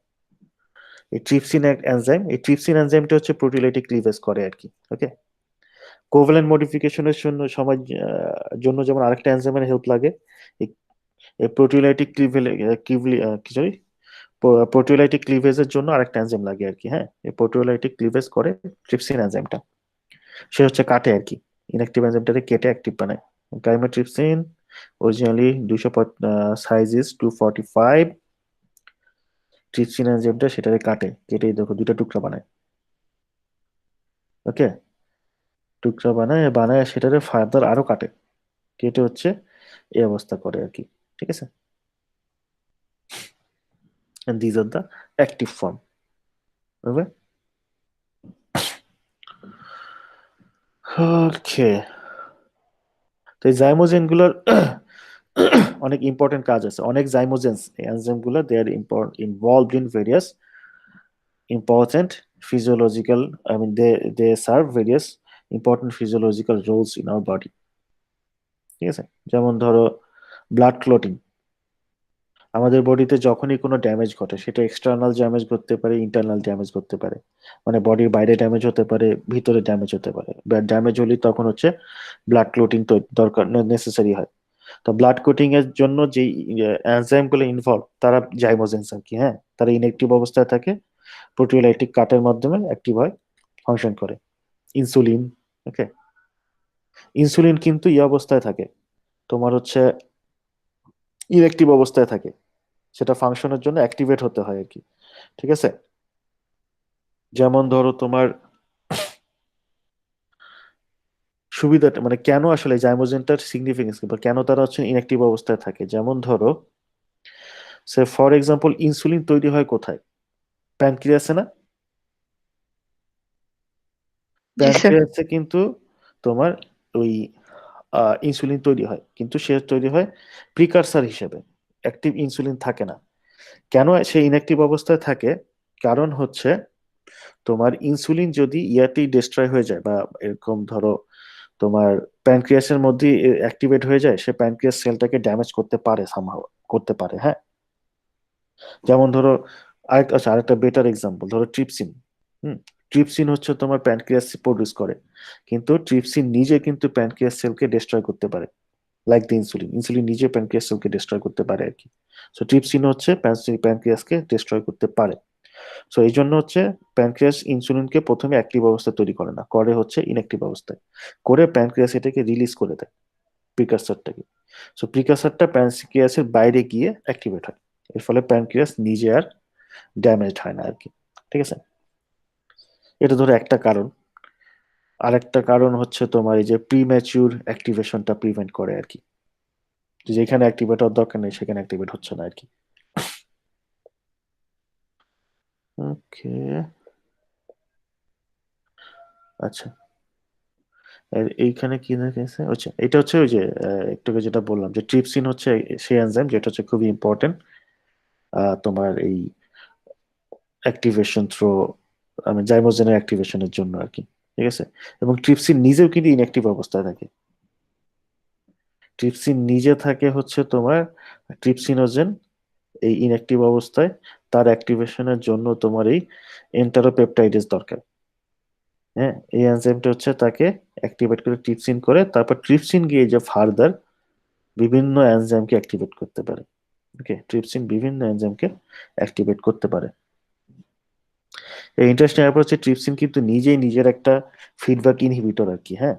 এই ট্রিপসিন এনজাইম, এই ট্রিপসিন এনজাইমটা হচ্ছে প্রোটিওলাইটিক ক্লিভেজ করে আর কি। ওকে, কোভ্যালেন্ট মডিফিকেশনের জন্য যেমন আরেকটা এনজাইমের হেল্প লাগে, এই প্রোটিওলাইটিক প্রোটিওলাইটিক ক্লিভেজের জন্য আরেকটা এনজাইম লাগে আর কি। হ্যাঁ, এই প্রোটিওলাইটিক ক্লিভেজ করে ট্রিপসিন এনজাইমটা, সে হচ্ছে কাটে আর কি, ইনঅ্যাক্টিভ এনজাইমটাকে কেটে অ্যাক্টিভ বানায়। Chymotrypsin originally 200, size is 245, trypsin এনজাইমটা সেটাকে কাটে, কেটে দেখো দুটো টুকরা বানায়। ওকে, টুকরা বানায় বানায় সেটারে ফার্দার আরো কাটে, কেটে হচ্ছে এই অবস্থা করে আর কি। ঠিক আছে, and these are the active form. Okay, okay, তো এই জাইমোজেন গুলোর অনেক ইম্পর্টেন্ট কাজ আছে। অনেক জাইমোজেন্স এনজাইম গুলো they are involved in various important physiological, I mean they serve various important physiological roles in our body. ঠিক আছে, যেমন ধরো ব্লাড ক্লটিং। আমাদের বডিতে যখনই কোনো ড্যামেজ ঘটে, সেটা এক্সটার্নাল ড্যামেজ করতে পারে, ইন্টারনাল ড্যামেজ করতে পারে, মানে বডির বাইরে ড্যামেজ হতে পারে, ভিতরে ড্যামেজ হতে পারে। ড্যামেজ হলে তখন হচ্ছে ব্লাড ক্লটিং তো দরকার, নেসেসারি হয়। তো ব্লাড ক্লটিং এর জন্য যে এনজাইম গুলো ইনভলভ, তারা জাইমোজেন্স আর কি। হ্যাঁ, তারা ইনঅ্যাক্টিভ অবস্থায় থাকে, প্রোটিওলাইটিক কাটের মাধ্যমে অ্যাক্টিভ হয়, ফাংশন করে। ইনসুলিন, ওকে, ইনসুলিন কিন্তু এই অবস্থায় থাকে, তোমার হচ্ছে ইনঅ্যাক্টিভ অবস্থায় থাকে, সেটা ফাংশনের জন্য অ্যাক্টিভেট হতে হয় আর কি। ঠিক আছে, যেমন ধরো তোমার সুবিধাটা, মানে কেন আসলে জাইমোজেনটার সিগনিফিকেন্স বা কেন তারা হচ্ছে ইনঅ্যাক্টিভ অবস্থায় থাকে। যেমন ধরো সে ফর এক্সাম্পল, ইনসুলিন তৈরি হয় কোথায়? প্যানক্রিয়াসে না? জি স্যার। প্যানক্রিয়াসে কিন্তু তোমার ওই ইনসুলিন তৈরি হয়, কিন্তু সে তৈরি হয় প্রিকারসার হিসেবে, অ্যাক্টিভ ইনসুলিন থাকে না। কেন সে ইনঅ্যাক্টিভ অবস্থায় থাকে? কারণ হচ্ছে তোমার ইনসুলিন যদি ইয়াতেই ডিস্ট্রয় হয়ে যায়, বা এরকম ধরো তোমার প্যানক্রিয়াসের মধ্যে অ্যাক্টিভেট হয়ে যায়, সে প্যানক্রিয়াস সেলটাকে ড্যামেজ করতে পারে, সামহাও করতে পারে, হ্যাঁ। যেমন ধরো আরেকটা বেটার এক্সাম্পল ধরো ট্রিপসিন। হুম। ট্রিপসিন হচ্ছে তোমার প্যানক্রিয়াস প্রডিউস করে, কিন্তু ট্রিপসিন নিজে কিন্তু প্যানক্রিয়াস সেলকে ডিস্ট্রয় করতে পারে, লাইক দ্য ইনসুলিন। ইনসুলিন নিজে প্যানক্রিয়াস সেলকে ডিস্ট্রয় করতে পারে আর কি। সো ট্রিপসিন হচ্ছে প্যানক্রিয়াসকে ডিস্ট্রয় করতে পারে। সো এই জন্য হচ্ছে প্যানক্রিয়াস ইনসুলিনকে প্রথমে অ্যাক্টিভ অবস্থায় তৈরি করে না, করে হচ্ছে ইনঅ্যাক্টিভ অবস্থায়, করে প্যানক্রিয়াস এটাকে রিলিজ করে দেয়, প্রিকারসরটাকে। সো প্রিকারসরটা প্যানক্রিয়াসের বাইরে গিয়ে অ্যাক্টিভেট হয়, এর ফলে প্যানক্রিয়াস নিজে আর ড্যামেজড হয় না আর কি। ঠিক আছে, এটা ধরো একটা কারণ। আরেকটা কারণ হচ্ছে তোমার এই যে প্রিম্যাচিউর অ্যাক্টিভেশনটা প্রিভেন্ট করে আর কি, যেখানে অ্যাক্টিভেট হওয়ার দরকার নেই সেখানে অ্যাক্টিভেট হচ্ছে না আর কি। ওকে, আচ্ছা। আর এইখানে কি দেখেছে, আচ্ছা এটা হচ্ছে ওই যে একটু আগে যেটা বললাম যে ট্রিপসিন হচ্ছে সেই এনজাইম যেটা হচ্ছে খুবই ইম্পর্টেন্ট তোমার এই অ্যাক্টিভেশন থ্রো, আমি জাইমোজেনের অ্যাক্টিভেশনের জন্য আর কি। ঠিক আছে, এবং ট্রিপসিন নিজেও কিন্তু ইনঅ্যাক্টিভ অবস্থায় থাকে। ট্রিপসিন নিজে থাকে হচ্ছে তোমার ট্রিপসিনোজেন এই ইনঅ্যাক্টিভ অবস্থায়, তার অ্যাক্টিভেশনের জন্য তোমার এই এন্টারোপেপটাইডেস দরকার। হ্যাঁ, এই এনজাইমটা হচ্ছে তাকে অ্যাক্টিভেট করে ট্রিপসিন করে, তারপর ট্রিপসিন গিয়ে যে ফার্দার বিভিন্ন এনজাইমকে অ্যাক্টিভেট করতে পারে। ওকে, ট্রিপসিন বিভিন্ন এনজাইমকে অ্যাক্টিভেট করতে পারে। এই ইন্টারেস্টিং ব্যাপার হচ্ছে ট্রিপসিন কিন্তু নিজেই নিজের একটা ফিডব্যাক ইনহিবিটর আর কি, হ্যাঁ।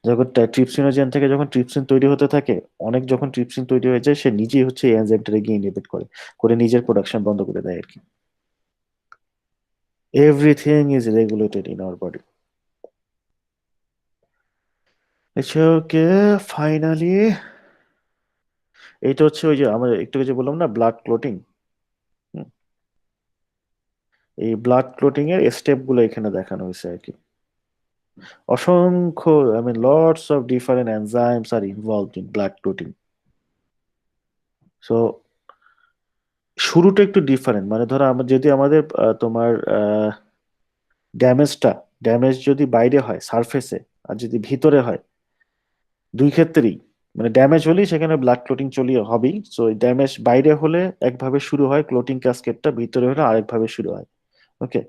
যখন ট্রিপসিনোজেন থেকে যখন ট্রিপসিন তৈরি হতে থাকে, অনেক যখন ট্রিপসিন তৈরি হয়ে যায়, সে নিজেই হচ্ছে এই এনজাইমটাকে গিয়ে ইনহিবিট করে, করে নিজের প্রোডাকশন বন্ধ করে দেয় আর কি। Everything is regulated in our body. আচ্ছা, ওকে, ফাইনালি এইটা হচ্ছে ওই যে আমরা একটু আগে যে বললাম না ব্লাড ক্লটিং, এই ব্লাড ক্লটিং এর স্টেপ গুলো এখানে দেখানো হয়েছে আর কি। অসংখ্য, I mean lots of different enzymes are involved in blood clotting. So শুরুটা একটু ডিফারেন্ট, মানে ধরো যদি আমাদের তোমার ড্যামেজ যদি বাইরে হয় সারফেসে, আর যদি ভিতরে হয়, দুই ক্ষেত্রেই মানে ড্যামেজ হলেই সেখানে ব্লাড ক্লটিং চলিয়ে হবেই। সো ড্যামেজ বাইরে হলে একভাবে শুরু হয় ক্লটিং ক্যাসকেডটা, ভিতরে হলে আরেকভাবে শুরু হয়। ওকে,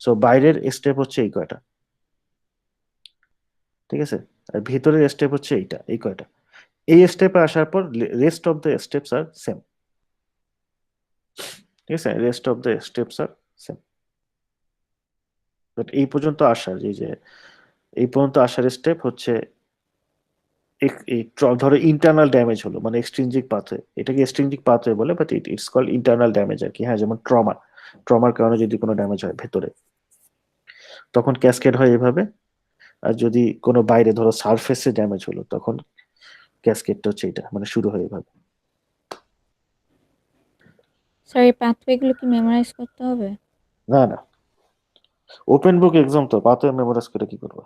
সো বাইরের স্টেপ হচ্ছে এই কয়টা, ঠিক আছে, আর ভিতরের স্টেপ হচ্ছে এইটা, এই কয়টা। এই স্টেপে আসার পর rest of the steps are same. ঠিক আছে, rest of the steps are same. But এই পর্যন্ত আসার এই পর্যন্ত আসার স্টেপ হচ্ছে ধরো ইন্টারনাল ড্যামেজ হলো, মানে এক্সট্রিনজিক পাথওয়ে, এটাকে এক্সট্রিনজিক পাথওয়ে বলে, but it's called internal damage আর কি। হ্যাঁ, যেমন ট্রমার কারণে যদি কোনো ড্যামেজ হয় ভেতরে, তখন ক্যাসকেড হয় এভাবে। আর যদি কোনো বাইরে ধরো সারফেসে ড্যামেজ হলো, তখন ক্যাসকেডটা হচ্ছে এটা, মানে শুরু হয় এভাবে। স্যার এই পাথওয়ে গুলো কি মেমোরাইজ করতে হবে? না না, ওপেন বুক এক্সাম তো, পাথওয়ে মেমোরাইজ করে কি করবো?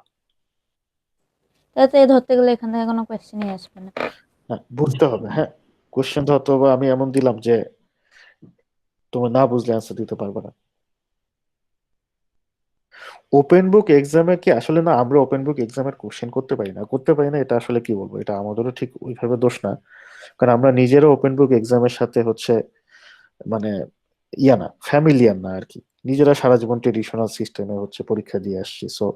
তাতে ধরতে গেলে এখান থেকে কোনো কোয়েশ্চেনই আসবে না। হ্যাঁ, বুঝতে হবে, হ্যাঁ। কোশ্চেন তো হয়তো বা আমি এমন দিলাম যে তোমার না বুঝলে অ্যান্সার দিতে পারবে না। ওপেন বুক এক্সামে কি আসলে, না আমরা ওপেন বুক এক্সামের কোশ্চেন করতে পারি না, এটা আসলে কি বলবো, এটা আমাদেরও ঠিক ওইভাবে দোষ না। কারণ আমরা নিজেরও ওপেন বুক এক্সামের সাথে হচ্ছে মানে না, ফ্যামিলিয়ার না আর কি। নিজেরা সারা জীবন ট্রেডিশনাল সিস্টেমে হচ্ছে পরীক্ষা দিয়ে আসছি। সো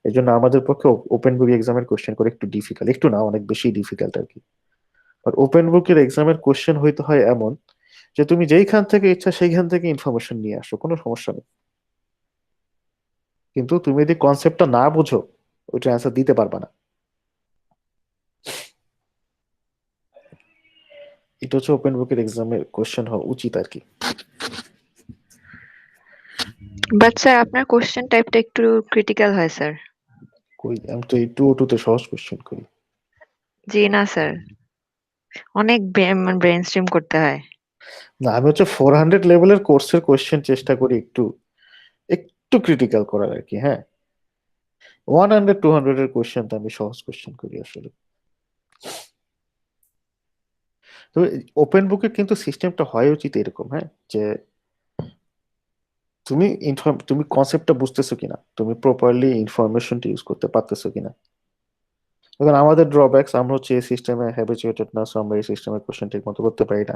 এই জন্য আমাদের পক্ষে ওপেন বুক এক্সামের কোশ্চেন করে একটু ডিফিকাল্ট, একটু না অনেক বেশি ডিফিকাল্ট আর কি। আর ওপেন বুকের এক্সামের কোশ্চেন হইতে হয় এমন যে তুমি যেইখান থেকে ইচ্ছা সেইখান থেকে ইনফরমেশন নিয়ে আসো, কোনো সমস্যা নেই। কিন্তু তুমি যদি কনসেপ্টটা না বুঝো, ওইটা অ্যান্সার দিতে পারবা না। এটা হচ্ছে ওপেন বুকের এক্সামের কোশ্চেন হওয়া উচিত আর কি। বাট স্যার আপনার কোশ্চেন টাইপটা একটু ক্রিটিক্যাল হয় স্যার। কই, আমি তো এই 202 তে সহজ কোশ্চেন করি। জি না স্যার, অনেক ব্রেন স্ট্রিম করতে হয়। না, আমি হচ্ছে 400 লেভেলের কোর্সের কোশ্চেন চেষ্টা করি একটু একটু ক্রিটিক্যাল করার আর কি। হ্যাঁ, 100 200 এর কোশ্চেন তো আমি সহজ কোশ্চেন করি আসলে। তো ওপেন বুকের কিন্তু সিস্টেমটা হয় উচিত এরকম, হ্যাঁ, যে তুমি কনসেপ্টটা বুঝতেছো কিনা, তুমি প্রপারলি ইনফরমেশনটা ইউজ করতে পারতেছো কিনা। এখন আমাদের ড্রব্যাকস, আমরা হচ্ছে এই সিস্টেমে হ্যাবিচুয়েটেড না, সো আমরা এই সিস্টেমের কোশ্চেন ঠিক মতো করতে পারি না।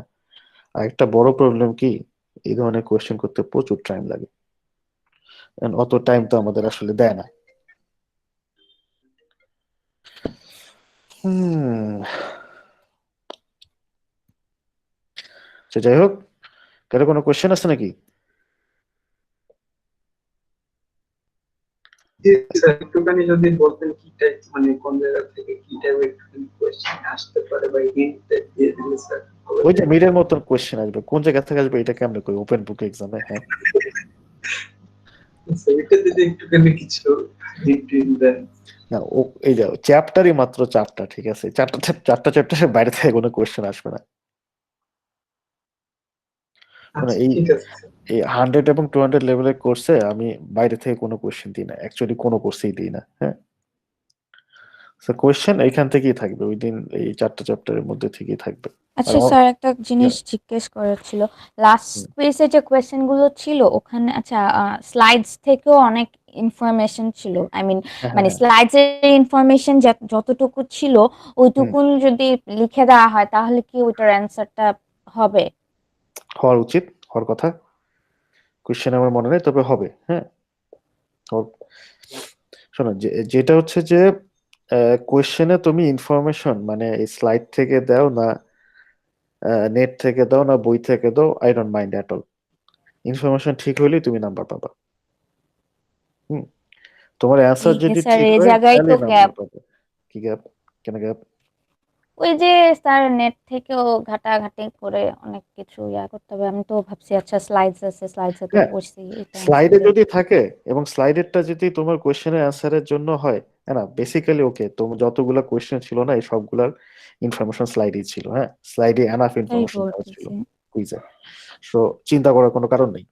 আর একটা বড় প্রবলেম কি, এই ধরনের কোশ্চেন করতে প্রচুর টাইম লাগে, and অত টাইম তো আমাদের আসলে দেয় না। তো যাই হোক, কারো কোনো কোশ্চেন আছে নাকি? জি স্যার, একটুখানি যদি বলতেন কি টাইপ, মানে কোন জায়গা থেকে কি টাইপের একটুখানি কোয়েশ্চেন আসতে পারে বা হিন্ট দিয়ে দিলে স্যার ভালো ওই যে হয়। মিডের মতন কোশ্চেন আসবে, কোন জায়গা থেকে আসবে এটা কেমনে করি ওপেন বুক এক্সামে? হ্যাঁ, স্যার এটা যদি একটুখানি কিছু হিন্ট দেন। না ও এই যে চ্যাপ্টারই মাত্র চারটা, ঠিক আছে, চারটা চ্যাপ্টারের বাইরে থেকে কোনো কোশ্চেন আসবে না। মানে আচ্ছা এই ঠিক আছে স্যার। এই 100 এবং 200 লেভেলের কোর্সে আমি বাইরে থেকে কোনো কোশ্চেন দিই না, অ্যাকচুয়ালি কোনো কোর্সেই দিই না। হ্যাঁ, তো কোশ্চেন এইখান থেকেই থাকবে, ওই দিন এই চারটা চ্যাপ্টারের মধ্যে থেকেই থাকবে। আর আচ্ছা স্যার, একটা জিনিস জিজ্ঞেস করার ছিল। লাস্ট হুম। পেজে যে কোয়েশ্চেন গুলো ছিল ওখানে, আচ্ছা স্লাইডস থেকেও অনেক ইনফরমেশন ছিল, আই মিন হ্যাঁ মানে হ্যাঁ স্লাইডস এর ইনফরমেশন যতটুকু ছিল হুম, ওইটুকুন যদি লিখে দেওয়া হয় তাহলে কি ওইটার অ্যান্সারটা হবে? হওয়ার উচিত, হওয়ার কথা। কোশ্চেন আমার মনে নেই, তবে হবে। হ্যাঁ, শোনো, যেটা হচ্ছে যে কোয়েশ্চেনে তুমি ইনফরমেশন মানে স্লাইড থেকে দাও না, নেট থেকে দাও না, বই থেকে দাও, I don't mind at all. Information ঠিক হলেই তুমি নাম্বার পাবা। হুম, তোমার অ্যান্সার এই যে যদি স্যার ঠিক এই হয় জায়গায় তো তাহলেই নাম্বার গ্যাপ। পাবে। কি গ্যাপ? কেন গ্যাপ? ওই যে স্যার নেট থেকেও ঘাটাঘাটি করে অনেক কিছু করতে হবে। আমি তো ভাবছি আচ্ছা স্লাইডস আছে, স্লাইডসে তো হ্যাঁ, পড়ছি, এটা অ্যান্সার স্লাইডে দেই। যদি থাকে এবং স্লাইডেরটা যদি তোমার কোয়েশ্চেনের অ্যান্সারের জন্য হয়, হ্যাঁ না, বেসিক্যালি ওকে, তোমার যতগুলা কোয়েশ্চেন ছিল না এই সবগুলার ইনফরমেশন স্লাইডেই ছিল। হ্যাঁ, স্লাইডে এনাফ এটাই ইনফরমেশন দেওয়া ছিল বলতেছি। কুইজে। সো চিন্তা করার কোনো কারণ নেই।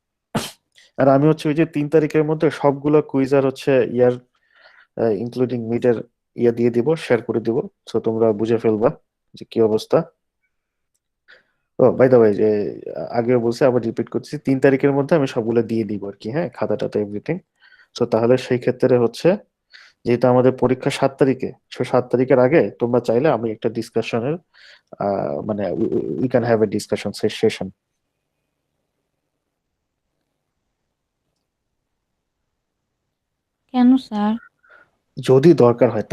আর আমি হচ্ছে ওই যে 3 তারিখের মধ্যে সবগুলো কুইজ আর হচ্ছে ইয়ার ইনক্লুডিং মিডের ইয়ে দিয়ে দিব, শেয়ার করে দিব। সো তোমরা বুঝে ফেলবা যে কি অবস্থা। ও বাই দা ওয়ে, যে আগেও বলছি আবার রিপিট করতেছি, 3 তারিখের মধ্যে আমি সবগুলো দিয়ে দিব আর কি। হ্যাঁ, খাতা টাতা এভরিথিং। তো তাহলে সেই ক্ষেত্রে হচ্ছে, যেহেতু আমাদের পরীক্ষা 7 তারিখে, সো 7 তারিখের আগে তোমরা চাইলে আমি একটা ডিসকাশনের মানে we can have a discussion session, কেন স্যার? যদি দরকার হয়।